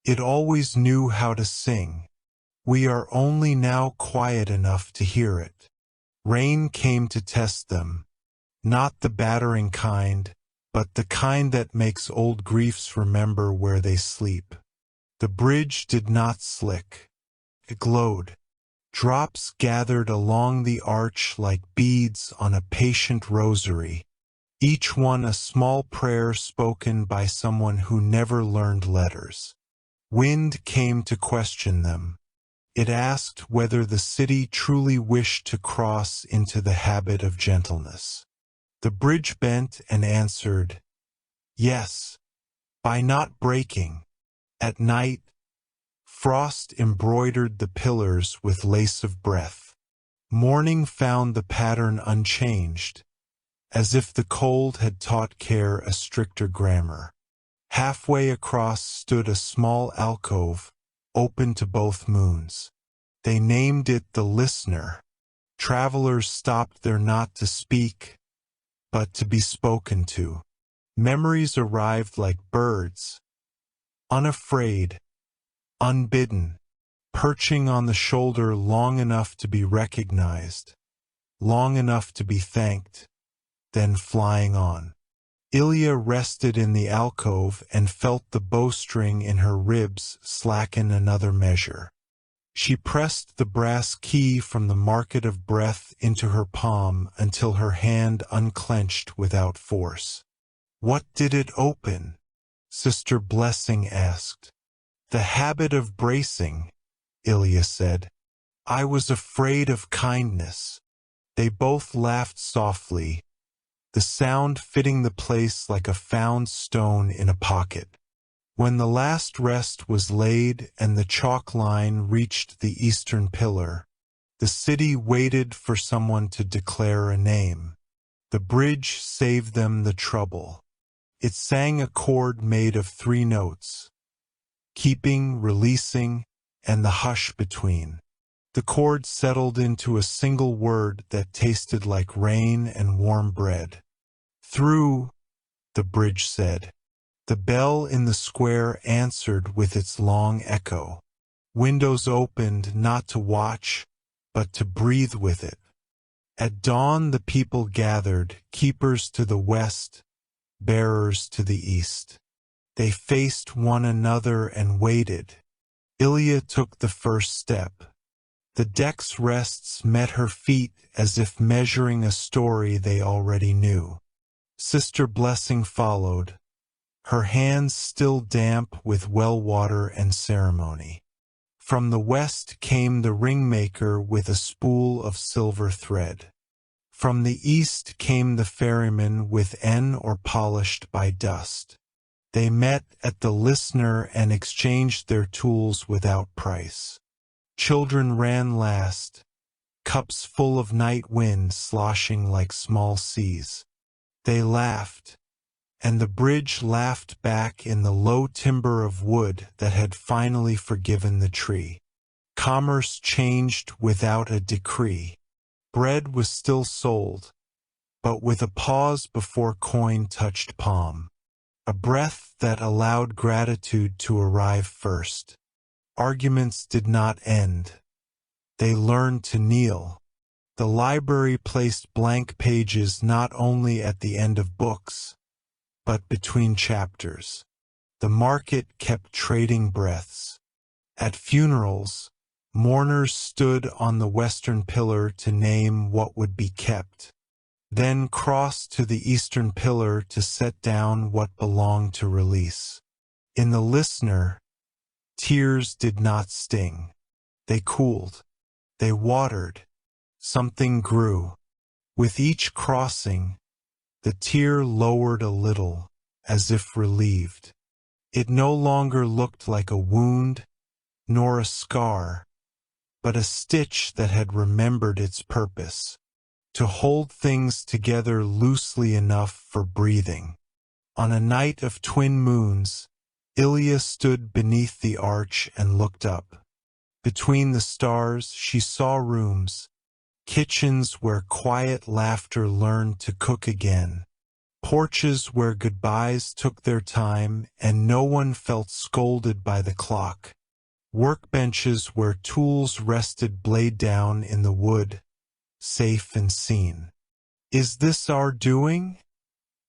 A: It always knew how to sing. We are only now quiet enough to hear it. Rain came to test them, not the battering kind, but the kind that makes old griefs remember where they sleep. The bridge did not slick. It glowed. Drops gathered along the arch like beads on a patient rosary, each one a small prayer spoken by someone who never learned letters. Wind came to question them. It asked whether the city truly wished to cross into the habit of gentleness. The bridge bent and answered, yes, by not breaking. At night, frost embroidered the pillars with lace of breath. Morning found the pattern unchanged, as if the cold had taught care a stricter grammar. Halfway across stood a small alcove, open to both moons. They named it the Listener. Travelers stopped there not to speak, but to be spoken to. Memories arrived like birds, unafraid, unbidden, perching on the shoulder long enough to be recognized, long enough to be thanked, then flying on. Ilya rested in the alcove and felt the bowstring in her ribs slacken another measure. She pressed the brass key from the market of breath into her palm until her hand unclenched without force. What did it open? Sister Blessing asked. The habit of bracing, Ilya said. I was afraid of kindness. They both laughed softly, the sound fitting the place like a found stone in a pocket. When the last rest was laid and the chalk line reached the eastern pillar, the city waited for someone to declare a name. The bridge saved them the trouble. It sang a chord made of 3 notes, keeping, releasing, and the hush between. The chord settled into a single word that tasted like rain and warm bread. Through, the bridge said. The bell in the square answered with its long echo. Windows opened not to watch, but to breathe with it. At dawn the people gathered, keepers to the west, bearers to the east. They faced one another and waited. Ilya took the first step. The deck's rests met her feet as if measuring a story they already knew. Sister Blessing followed, her hands still damp with well water and ceremony. From the west came the ringmaker with a spool of silver thread. From the east came the ferryman with an oar polished by dust. They met at the listener and exchanged their tools without price. Children ran last, cups full of night wind sloshing like small seas. They laughed, and the bridge laughed back in the low timber of wood that had finally forgiven the tree. Commerce changed without a decree. Bread was still sold, but with a pause before coin touched palm. A breath that allowed gratitude to arrive first. Arguments did not end. They learned to kneel. The library placed blank pages not only at the end of books, but between chapters. The market kept trading breaths. At funerals, mourners stood on the western pillar to name what would be kept, then crossed to the eastern pillar to set down what belonged to release. In the listener, tears did not sting. They cooled. They watered. Something grew. With each crossing, the tear lowered a little, as if relieved. It no longer looked like a wound, nor a scar, but a stitch that had remembered its purpose, to hold things together loosely enough for breathing. On a night of twin moons, Ilya stood beneath the arch and looked up. Between the stars she saw rooms, kitchens where quiet laughter learned to cook again, porches where goodbyes took their time and no one felt scolded by the clock, workbenches where tools rested blade down in the wood, safe and seen. "Is this our doing?"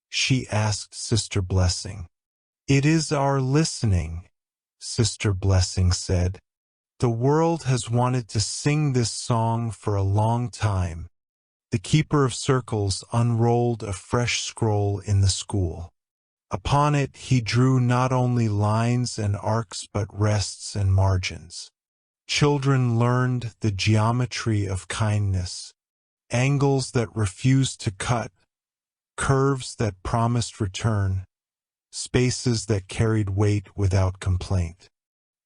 A: she asked Sister Blessing. "It is our listening," Sister Blessing said. "The world has wanted to sing this song for a long time." The keeper of circles unrolled a fresh scroll in the school. Upon it he drew not only lines and arcs but rests and margins. Children learned the geometry of kindness, angles that refused to cut, curves that promised return, spaces that carried weight without complaint.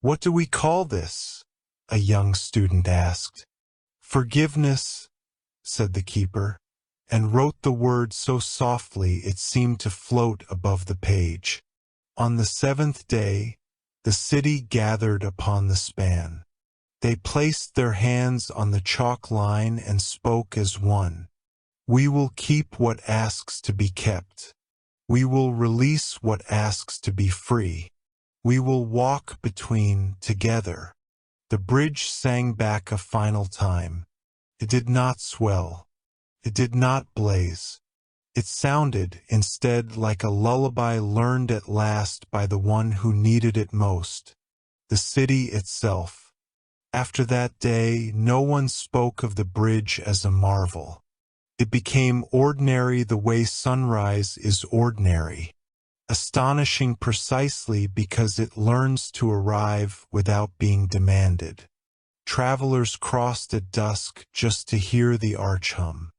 A: "What do we call this?" a young student asked. "Forgiveness," said the keeper, and wrote the word so softly it seemed to float above the page. On the seventh day, the city gathered upon the span. They placed their hands on the chalk line and spoke as one. "We will keep what asks to be kept. We will release what asks to be free. We will walk between together." The bridge sang back a final time. It did not swell. It did not blaze. It sounded, instead, like a lullaby learned at last by the one who needed it most, the city itself. After that day, no one spoke of the bridge as a marvel. It became ordinary the way sunrise is ordinary, astonishing precisely because it learns to arrive without being demanded. Travelers crossed at dusk just to hear the arch hum.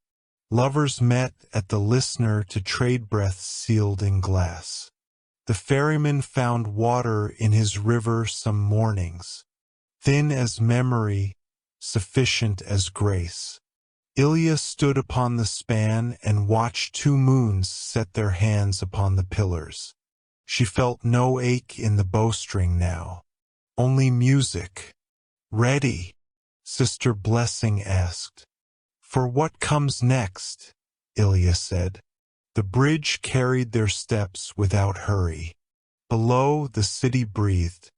A: Lovers met at the listener to trade breaths sealed in glass. The ferryman found water in his river some mornings, thin as memory, sufficient as grace. Ilya stood upon the span and watched two moons set their hands upon the pillars. She felt no ache in the bowstring now, only music. "Ready?" Sister Blessing asked. "For what comes next?" Ilya said. The bridge carried their steps without hurry. Below, the city breathed.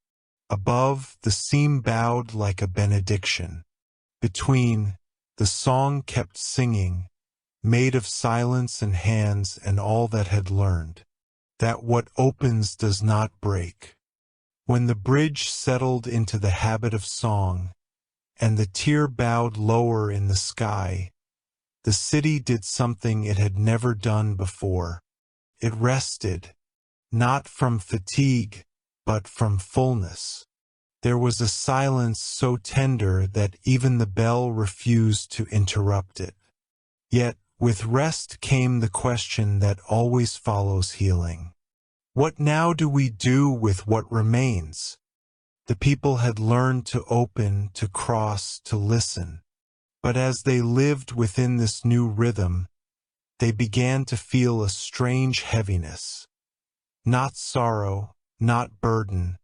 A: Above, the seam bowed like a benediction. Between, the song kept singing, made of silence and hands and all that had learned, that what opens does not break. When the bridge settled into the habit of song, and the tear bowed lower in the sky, the city did something it had never done before. It rested, not from fatigue, but from fullness. There was a silence so tender that even the bell refused to interrupt it. Yet, with rest came the question that always follows healing. What now do we do with what remains? The people had learned to open, to cross, to listen. But as they lived within this new rhythm, they began to feel a strange heaviness. Not sorrow, not burden,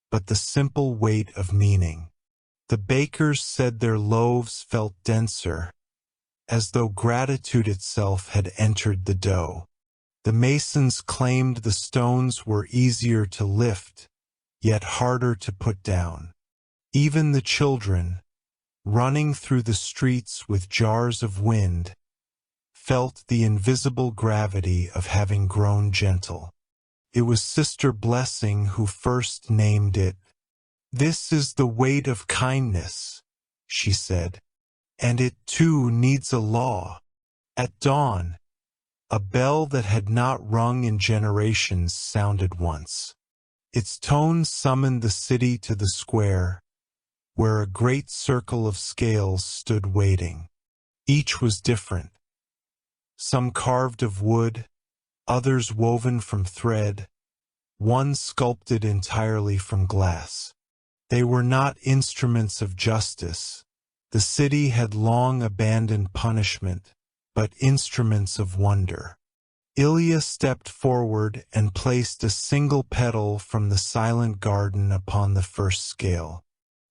A: but the simple weight of meaning. The bakers said their loaves felt denser, as though gratitude itself had entered the dough. The masons claimed the stones were easier to lift, yet harder to put down. Even the children, running through the streets with jars of wind, felt the invisible gravity of having grown gentle. It was Sister Blessing who first named it. "This is the weight of kindness," she said, "and it too needs a law." At dawn, a bell that had not rung in generations sounded once. Its tones summoned the city to the square, where a great circle of scales stood waiting. Each was different. Some carved of wood, others woven from thread, one sculpted entirely from glass. They were not instruments of justice. The city had long abandoned punishment, but instruments of wonder. Ilya stepped forward and placed a single petal from the silent garden upon the first scale.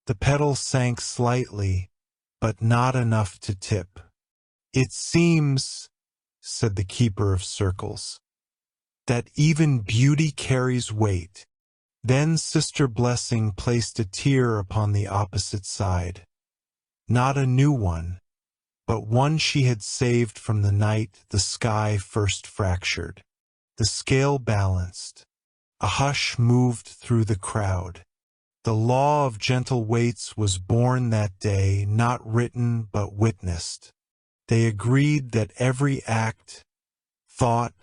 A: The petal sank slightly, but not enough to tip. "It seems," said the keeper of circles, "that even beauty carries weight." Then Sister Blessing placed a tear upon the opposite side. Not a new one, but one she had saved from the night the sky first fractured. The scale balanced. A hush moved through the crowd. The law of gentle weights was born that day, not written but witnessed. They agreed that every act, thought,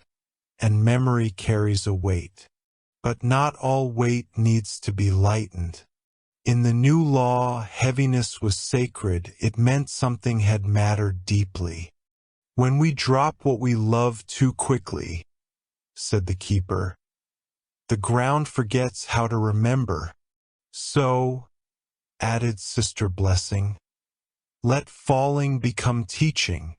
A: and memory carries a weight. But not all weight needs to be lightened. In the new law, heaviness was sacred. It meant something had mattered deeply. "When we drop what we love too quickly," said the keeper, "the ground forgets how to remember." "So," added Sister Blessing, "let falling become teaching."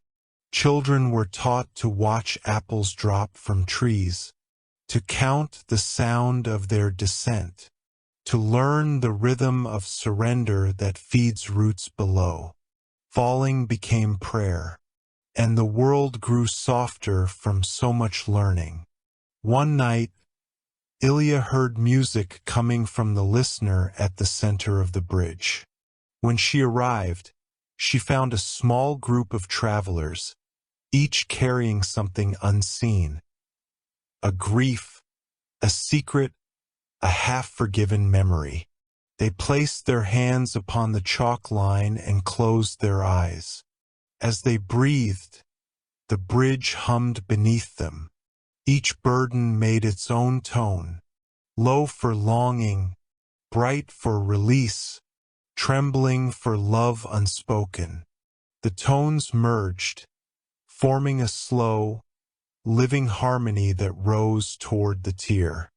A: Children were taught to watch apples drop from trees, to count the sound of their descent, to learn the rhythm of surrender that feeds roots below. Falling became prayer, and the world grew softer from so much learning. One night, Ilya heard music coming from the listener at the center of the bridge. When she arrived, she found a small group of travelers, each carrying something unseen. A grief, a secret, a half-forgiven memory. They placed their hands upon the chalk line and closed their eyes. As they breathed, the bridge hummed beneath them. Each burden made its own tone, low for longing, bright for release, trembling for love unspoken. The tones merged, forming a slow, living harmony that rose toward the tear.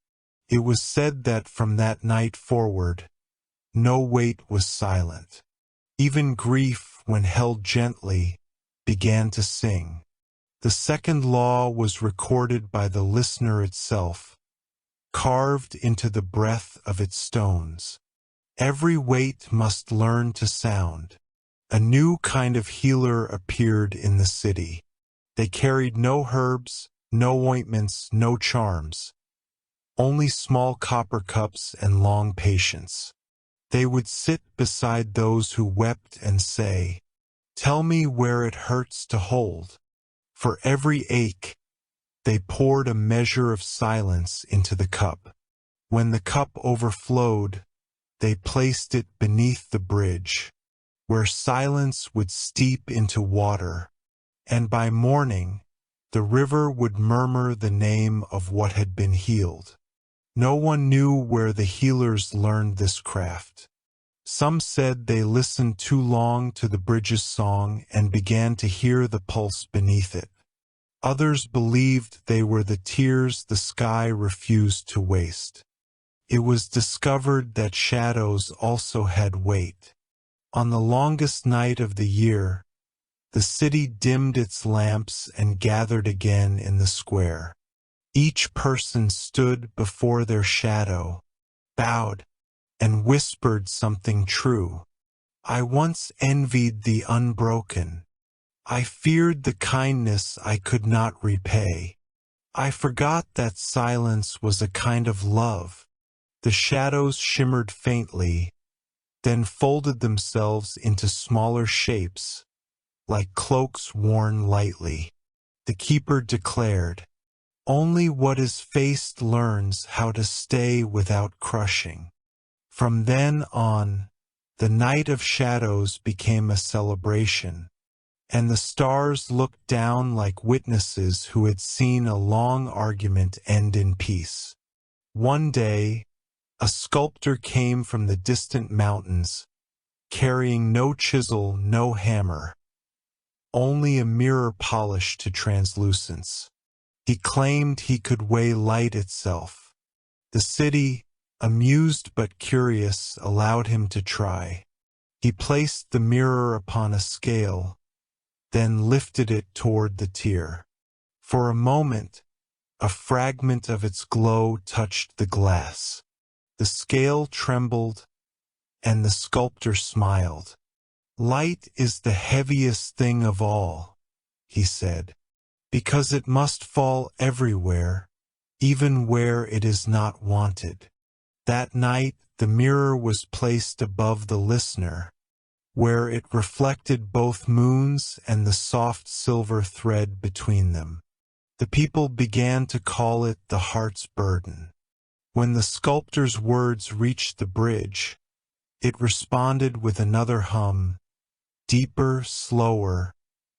A: It was said that from that night forward, no weight was silent. Even grief, when held gently, began to sing. The second law was recorded by the listener itself, carved into the breath of its stones. Every weight must learn to sound. A new kind of healer appeared in the city. They carried no herbs, No ointments, no charms. Only small copper cups and long patience. They would sit beside those who wept and say, "Tell me where it hurts to hold." For every ache, they poured a measure of silence into the cup. When the cup overflowed, they placed it beneath the bridge, where silence would steep into water, and by morning, the river would murmur the name of what had been healed. No one knew where the healers learned this craft. Some said they listened too long to the bridge's song and began to hear the pulse beneath it. Others believed they were the tears the sky refused to waste. It was discovered that shadows also had weight. On the longest night of the year, the city dimmed its lamps and gathered again in the square. Each person stood before their shadow, bowed, and whispered something true. I once envied the unbroken. I feared the kindness I could not repay. I forgot that silence was a kind of love. The shadows shimmered faintly, then folded themselves into smaller shapes, like cloaks worn lightly. The keeper declared, "Only what is faced learns how to stay without crushing." From then on, the night of shadows became a celebration, and the stars looked down like witnesses who had seen a long argument end in peace. One day, a sculptor came from the distant mountains, carrying no chisel, no hammer, only a mirror polished to translucence. He claimed he could weigh light itself. The city, amused but curious, allowed him to try. He placed the mirror upon a scale, then lifted it toward the tear. For a moment, a fragment of its glow touched the glass. The scale trembled, and the sculptor smiled. "Light is the heaviest thing of all," he said, "because it must fall everywhere, even where it is not wanted." That night, the mirror was placed above the listener, where it reflected both moons and the soft silver thread between them. The people began to call it the heart's burden. When the sculptor's words reached the bridge, it responded with another hum, deeper, slower,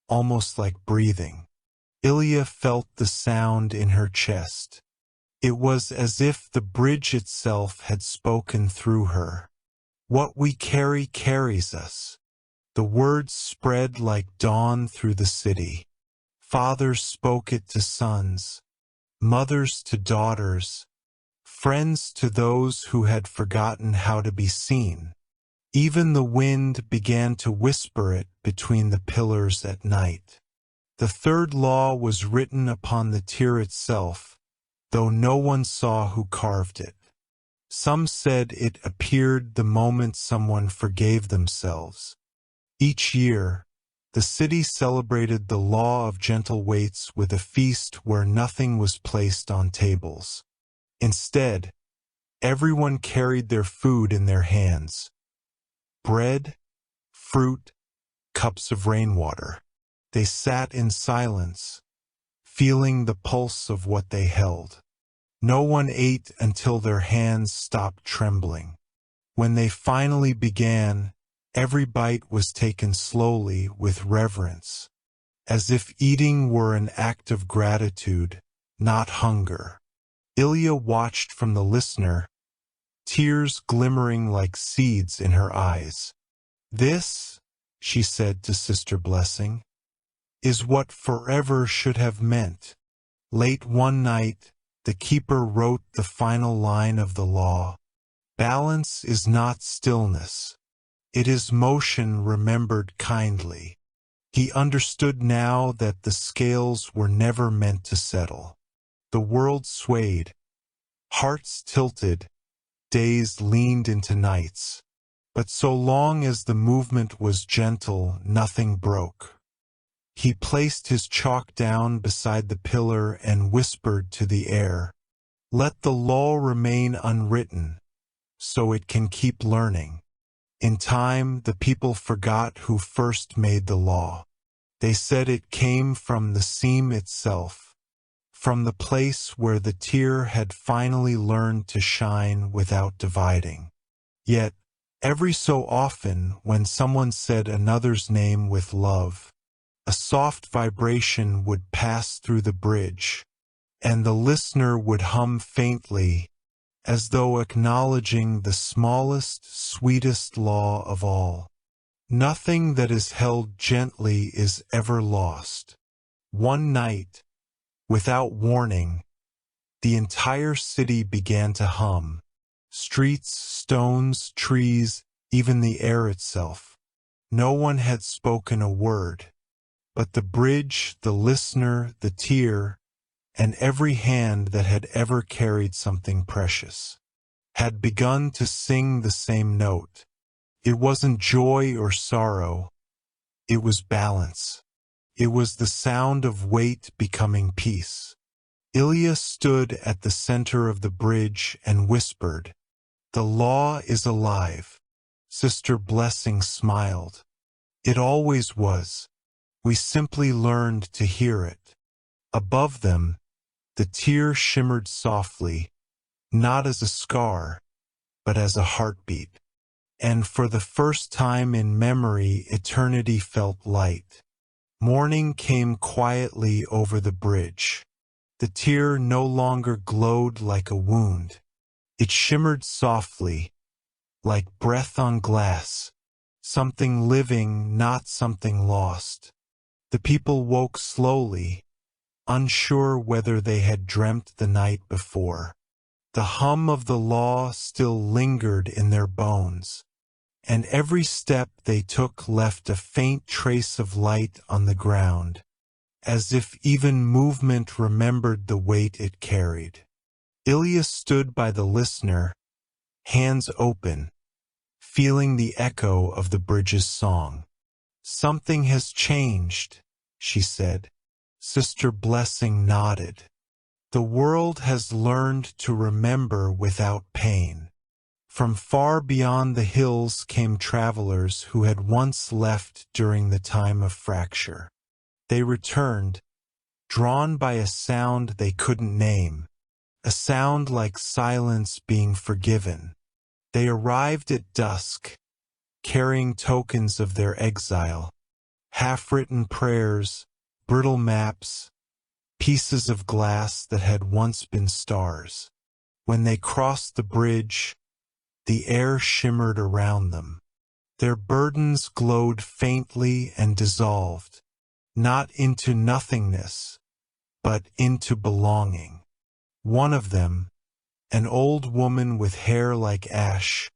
A: almost like breathing. Ilya felt the sound in her chest. It was as if the bridge itself had spoken through her. "What we carry carries us." The words spread like dawn through the city. Fathers spoke it to sons, mothers to daughters, friends to those who had forgotten how to be seen. Even the wind began to whisper it between the pillars at night. The third law was written upon the tear itself, though no one saw who carved it. Some said it appeared the moment someone forgave themselves. Each year, the city celebrated the law of gentle weights with a feast where nothing was placed on tables. Instead, everyone carried their food in their hands. Bread, fruit, cups of rainwater. They sat in silence, feeling the pulse of what they held. No one ate until their hands stopped trembling. When they finally began, every bite was taken slowly with reverence, as if eating were an act of gratitude, not hunger. Ilya watched from the listener, tears glimmering like seeds in her eyes. "This," she said to Sister Blessing, "is what forever should have meant." Late one night, the keeper wrote the final line of the law. "Balance is not stillness. It is motion remembered kindly." He understood now that the scales were never meant to settle. The world swayed. Hearts tilted. Days leaned into nights. But so long as the movement was gentle, nothing broke. He placed his chalk down beside the pillar and whispered to the air, "Let the law remain unwritten, so it can keep learning." In time, the people forgot who first made the law. They said it came from the seam itself, from the place where the tear had finally learned to shine without dividing. Yet, every so often, when someone said another's name with love, a soft vibration would pass through the bridge, and the listener would hum faintly, as though acknowledging the smallest, sweetest law of all. Nothing that is held gently is ever lost. One night, without warning, the entire city began to hum. Streets, stones, trees, even the air itself. No one had spoken a word, but the bridge, the listener, the tear, and every hand that had ever carried something precious had begun to sing the same note. It wasn't joy or sorrow, it was balance. It was the sound of weight becoming peace. Ilya stood at the center of the bridge and whispered, "The law is alive." Sister Blessing smiled. "It always was. We simply learned to hear it." Above them, the tear shimmered softly, not as a scar, but as a heartbeat. And for the first time in memory, eternity felt light. Morning came quietly over the bridge. The tear no longer glowed like a wound. It shimmered softly, like breath on glass, something living, not something lost. The people woke slowly, unsure whether they had dreamt the night before. The hum of the law still lingered in their bones, and every step they took left a faint trace of light on the ground, as if even movement remembered the weight it carried. Ilya stood by the listener, hands open, feeling the echo of the bridge's song. "Something has changed," she said. Sister Blessing nodded. "The world has learned to remember without pain." From far beyond the hills came travelers who had once left during the time of fracture. They returned, drawn by a sound they couldn't name, a sound like silence being forgiven. They arrived at dusk, carrying tokens of their exile, half-written prayers, brittle maps, pieces of glass that had once been stars. When they crossed the bridge, the air shimmered around them. Their burdens glowed faintly and dissolved, not into nothingness, but into belonging. One of them, an old woman with hair like ash,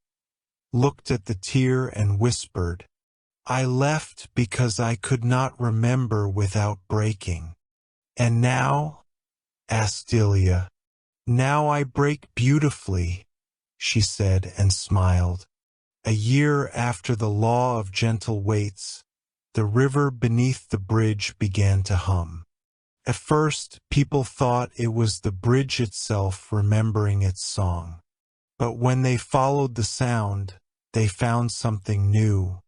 A: looked at the tear and whispered, "I left because I could not remember without breaking." "And now?" asked Ilya. "Now I break beautifully," she said and smiled. A year after the law of gentle weights, the river beneath the bridge began to hum. At first, people thought it was the bridge itself remembering its song. But when they followed the sound, they found something new.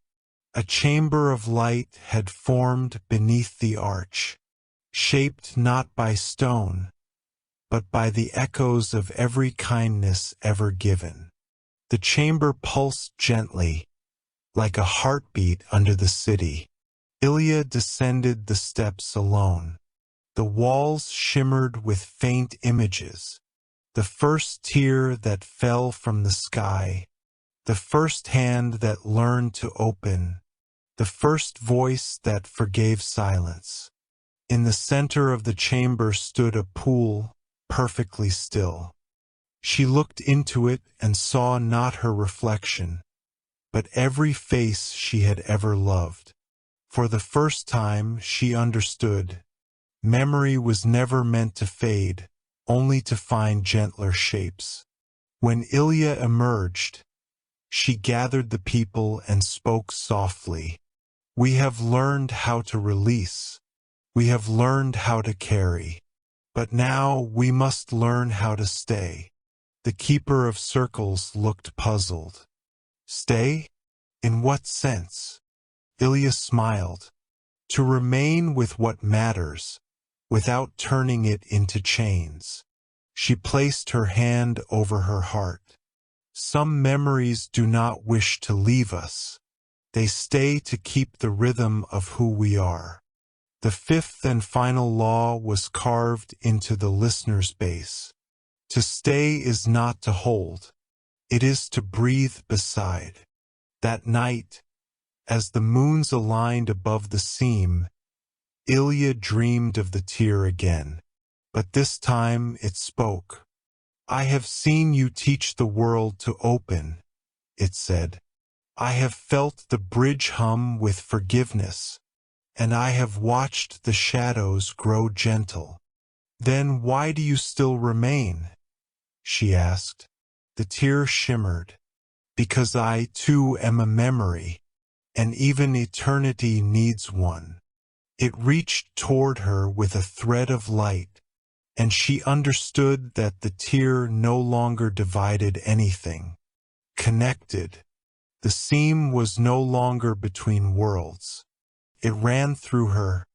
A: A chamber of light had formed beneath the arch, shaped not by stone, but by the echoes of every kindness ever given. The chamber pulsed gently, like a heartbeat under the city. Ilya descended the steps alone. The walls shimmered with faint images. The first tear that fell from the sky, the first hand that learned to open, the first voice that forgave silence. In the center of the chamber stood a pool, perfectly still. She looked into it and saw not her reflection, but every face she had ever loved. For the first time she understood. Memory was never meant to fade, only to find gentler shapes. When Ilya emerged, she gathered the people and spoke softly. "We have learned how to release." We have learned how to carry, but now we must learn how to stay. The keeper of circles looked puzzled. Stay? In what sense? Ilya smiled. To remain with what matters, without turning it into chains. She placed her hand over her heart. Some memories do not wish to leave us. They stay to keep the rhythm of who we are. The fifth and final law was carved into the listener's base. To stay is not to hold. It is to breathe beside. That night, as the moons aligned above the seam, Ilya dreamed of the tear again. But this time it spoke. I have seen you teach the world to open, it said. I have felt the bridge hum with forgiveness, and I have watched the shadows grow gentle. Then why do you still remain? She asked. The tear shimmered. Because I too am a memory, and even eternity needs one. It reached toward her with a thread of light, and she understood that the tear no longer divided anything. Connected. The seam was no longer between worlds. It ran through her,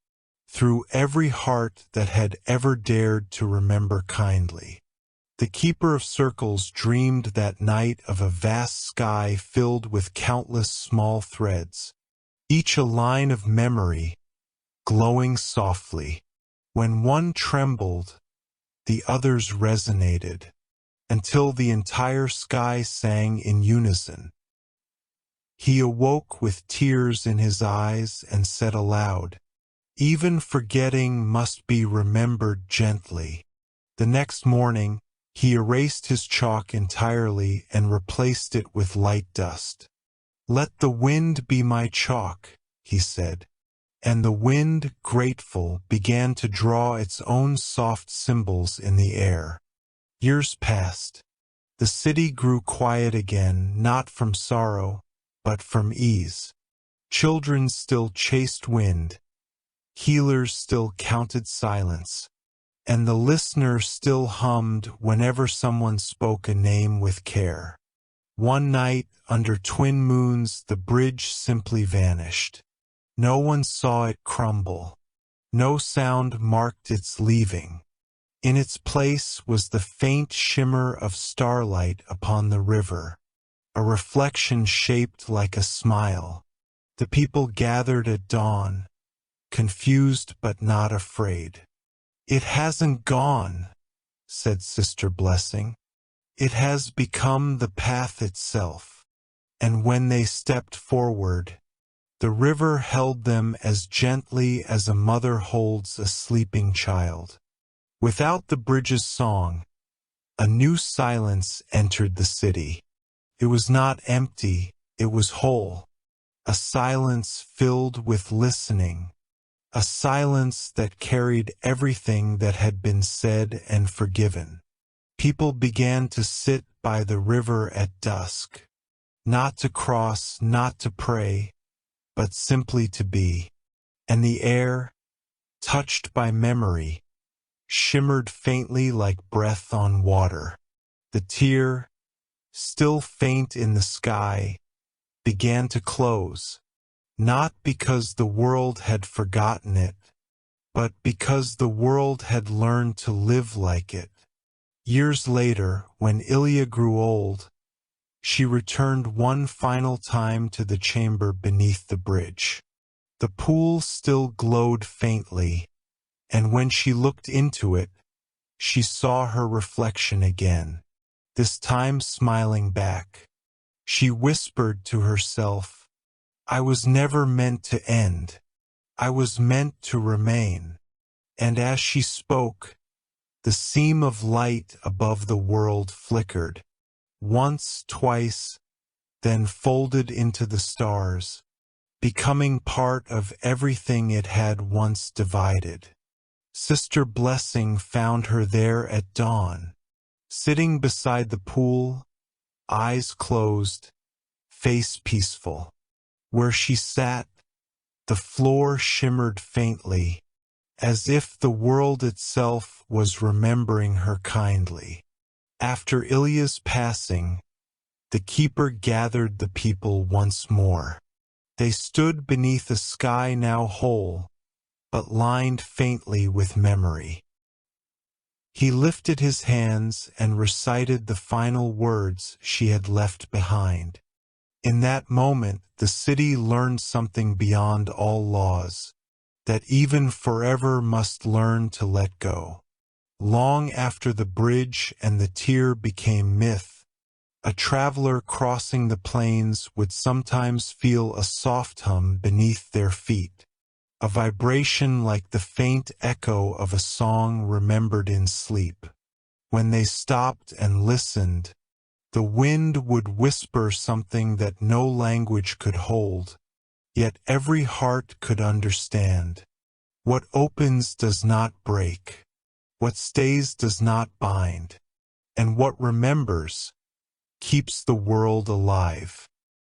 A: through every heart that had ever dared to remember kindly. The keeper of circles dreamed that night of a vast sky filled with countless small threads, each a line of memory, glowing softly. When one trembled, the others resonated, until the entire sky sang in unison. He awoke with tears in his eyes and said aloud, "Even forgetting must be remembered gently." The next morning, he erased his chalk entirely and replaced it with light dust. "Let the wind be my chalk," he said. And the wind, grateful, began to draw its own soft symbols in the air. Years passed. The city grew quiet again, not from sorrow, but from ease. Children still chased wind. Healers still counted silence. And the listener still hummed whenever someone spoke a name with care. One night, under twin moons, the bridge simply vanished. No one saw it crumble. No sound marked its leaving. In its place was the faint shimmer of starlight upon the river, a reflection shaped like a smile. The people gathered at dawn, confused but not afraid. "It hasn't gone," said Sister Blessing. "It has become the path itself." And when they stepped forward, the river held them as gently as a mother holds a sleeping child. Without the bridge's song, a new silence entered the city. It was not empty, it was whole. A silence filled with listening. A silence that carried everything that had been said and forgiven. People began to sit by the river at dusk. Not to cross, not to pray, but simply to be. And the air, touched by memory, shimmered faintly like breath on water. The tear, still faint in the sky, began to close, not because the world had forgotten it, but because the world had learned to live like it. Years later, when Ilya grew old, she returned one final time to the chamber beneath the bridge. The pool still glowed faintly, and when she looked into it, she saw her reflection again, this time smiling back. She whispered to herself, "I was never meant to end. I was meant to remain." And as she spoke, the seam of light above the world flickered, once, twice, then folded into the stars, becoming part of everything it had once divided. Sister Blessing found her there at dawn, sitting beside the pool, eyes closed, face peaceful. Where she sat, the floor shimmered faintly, as if the world itself was remembering her kindly. After Ilya's passing, the keeper gathered the people once more. They stood beneath a sky now whole, but lined faintly with memory. He lifted his hands and recited the final words she had left behind. In that moment, the city learned something beyond all laws, that even forever must learn to let go. Long after the bridge and the tear became myth, a traveler crossing the plains would sometimes feel a soft hum beneath their feet, a vibration like the faint echo of a song remembered in sleep. When they stopped and listened, the wind would whisper something that no language could hold, yet every heart could understand. What opens does not break, what stays does not bind, and what remembers keeps the world alive.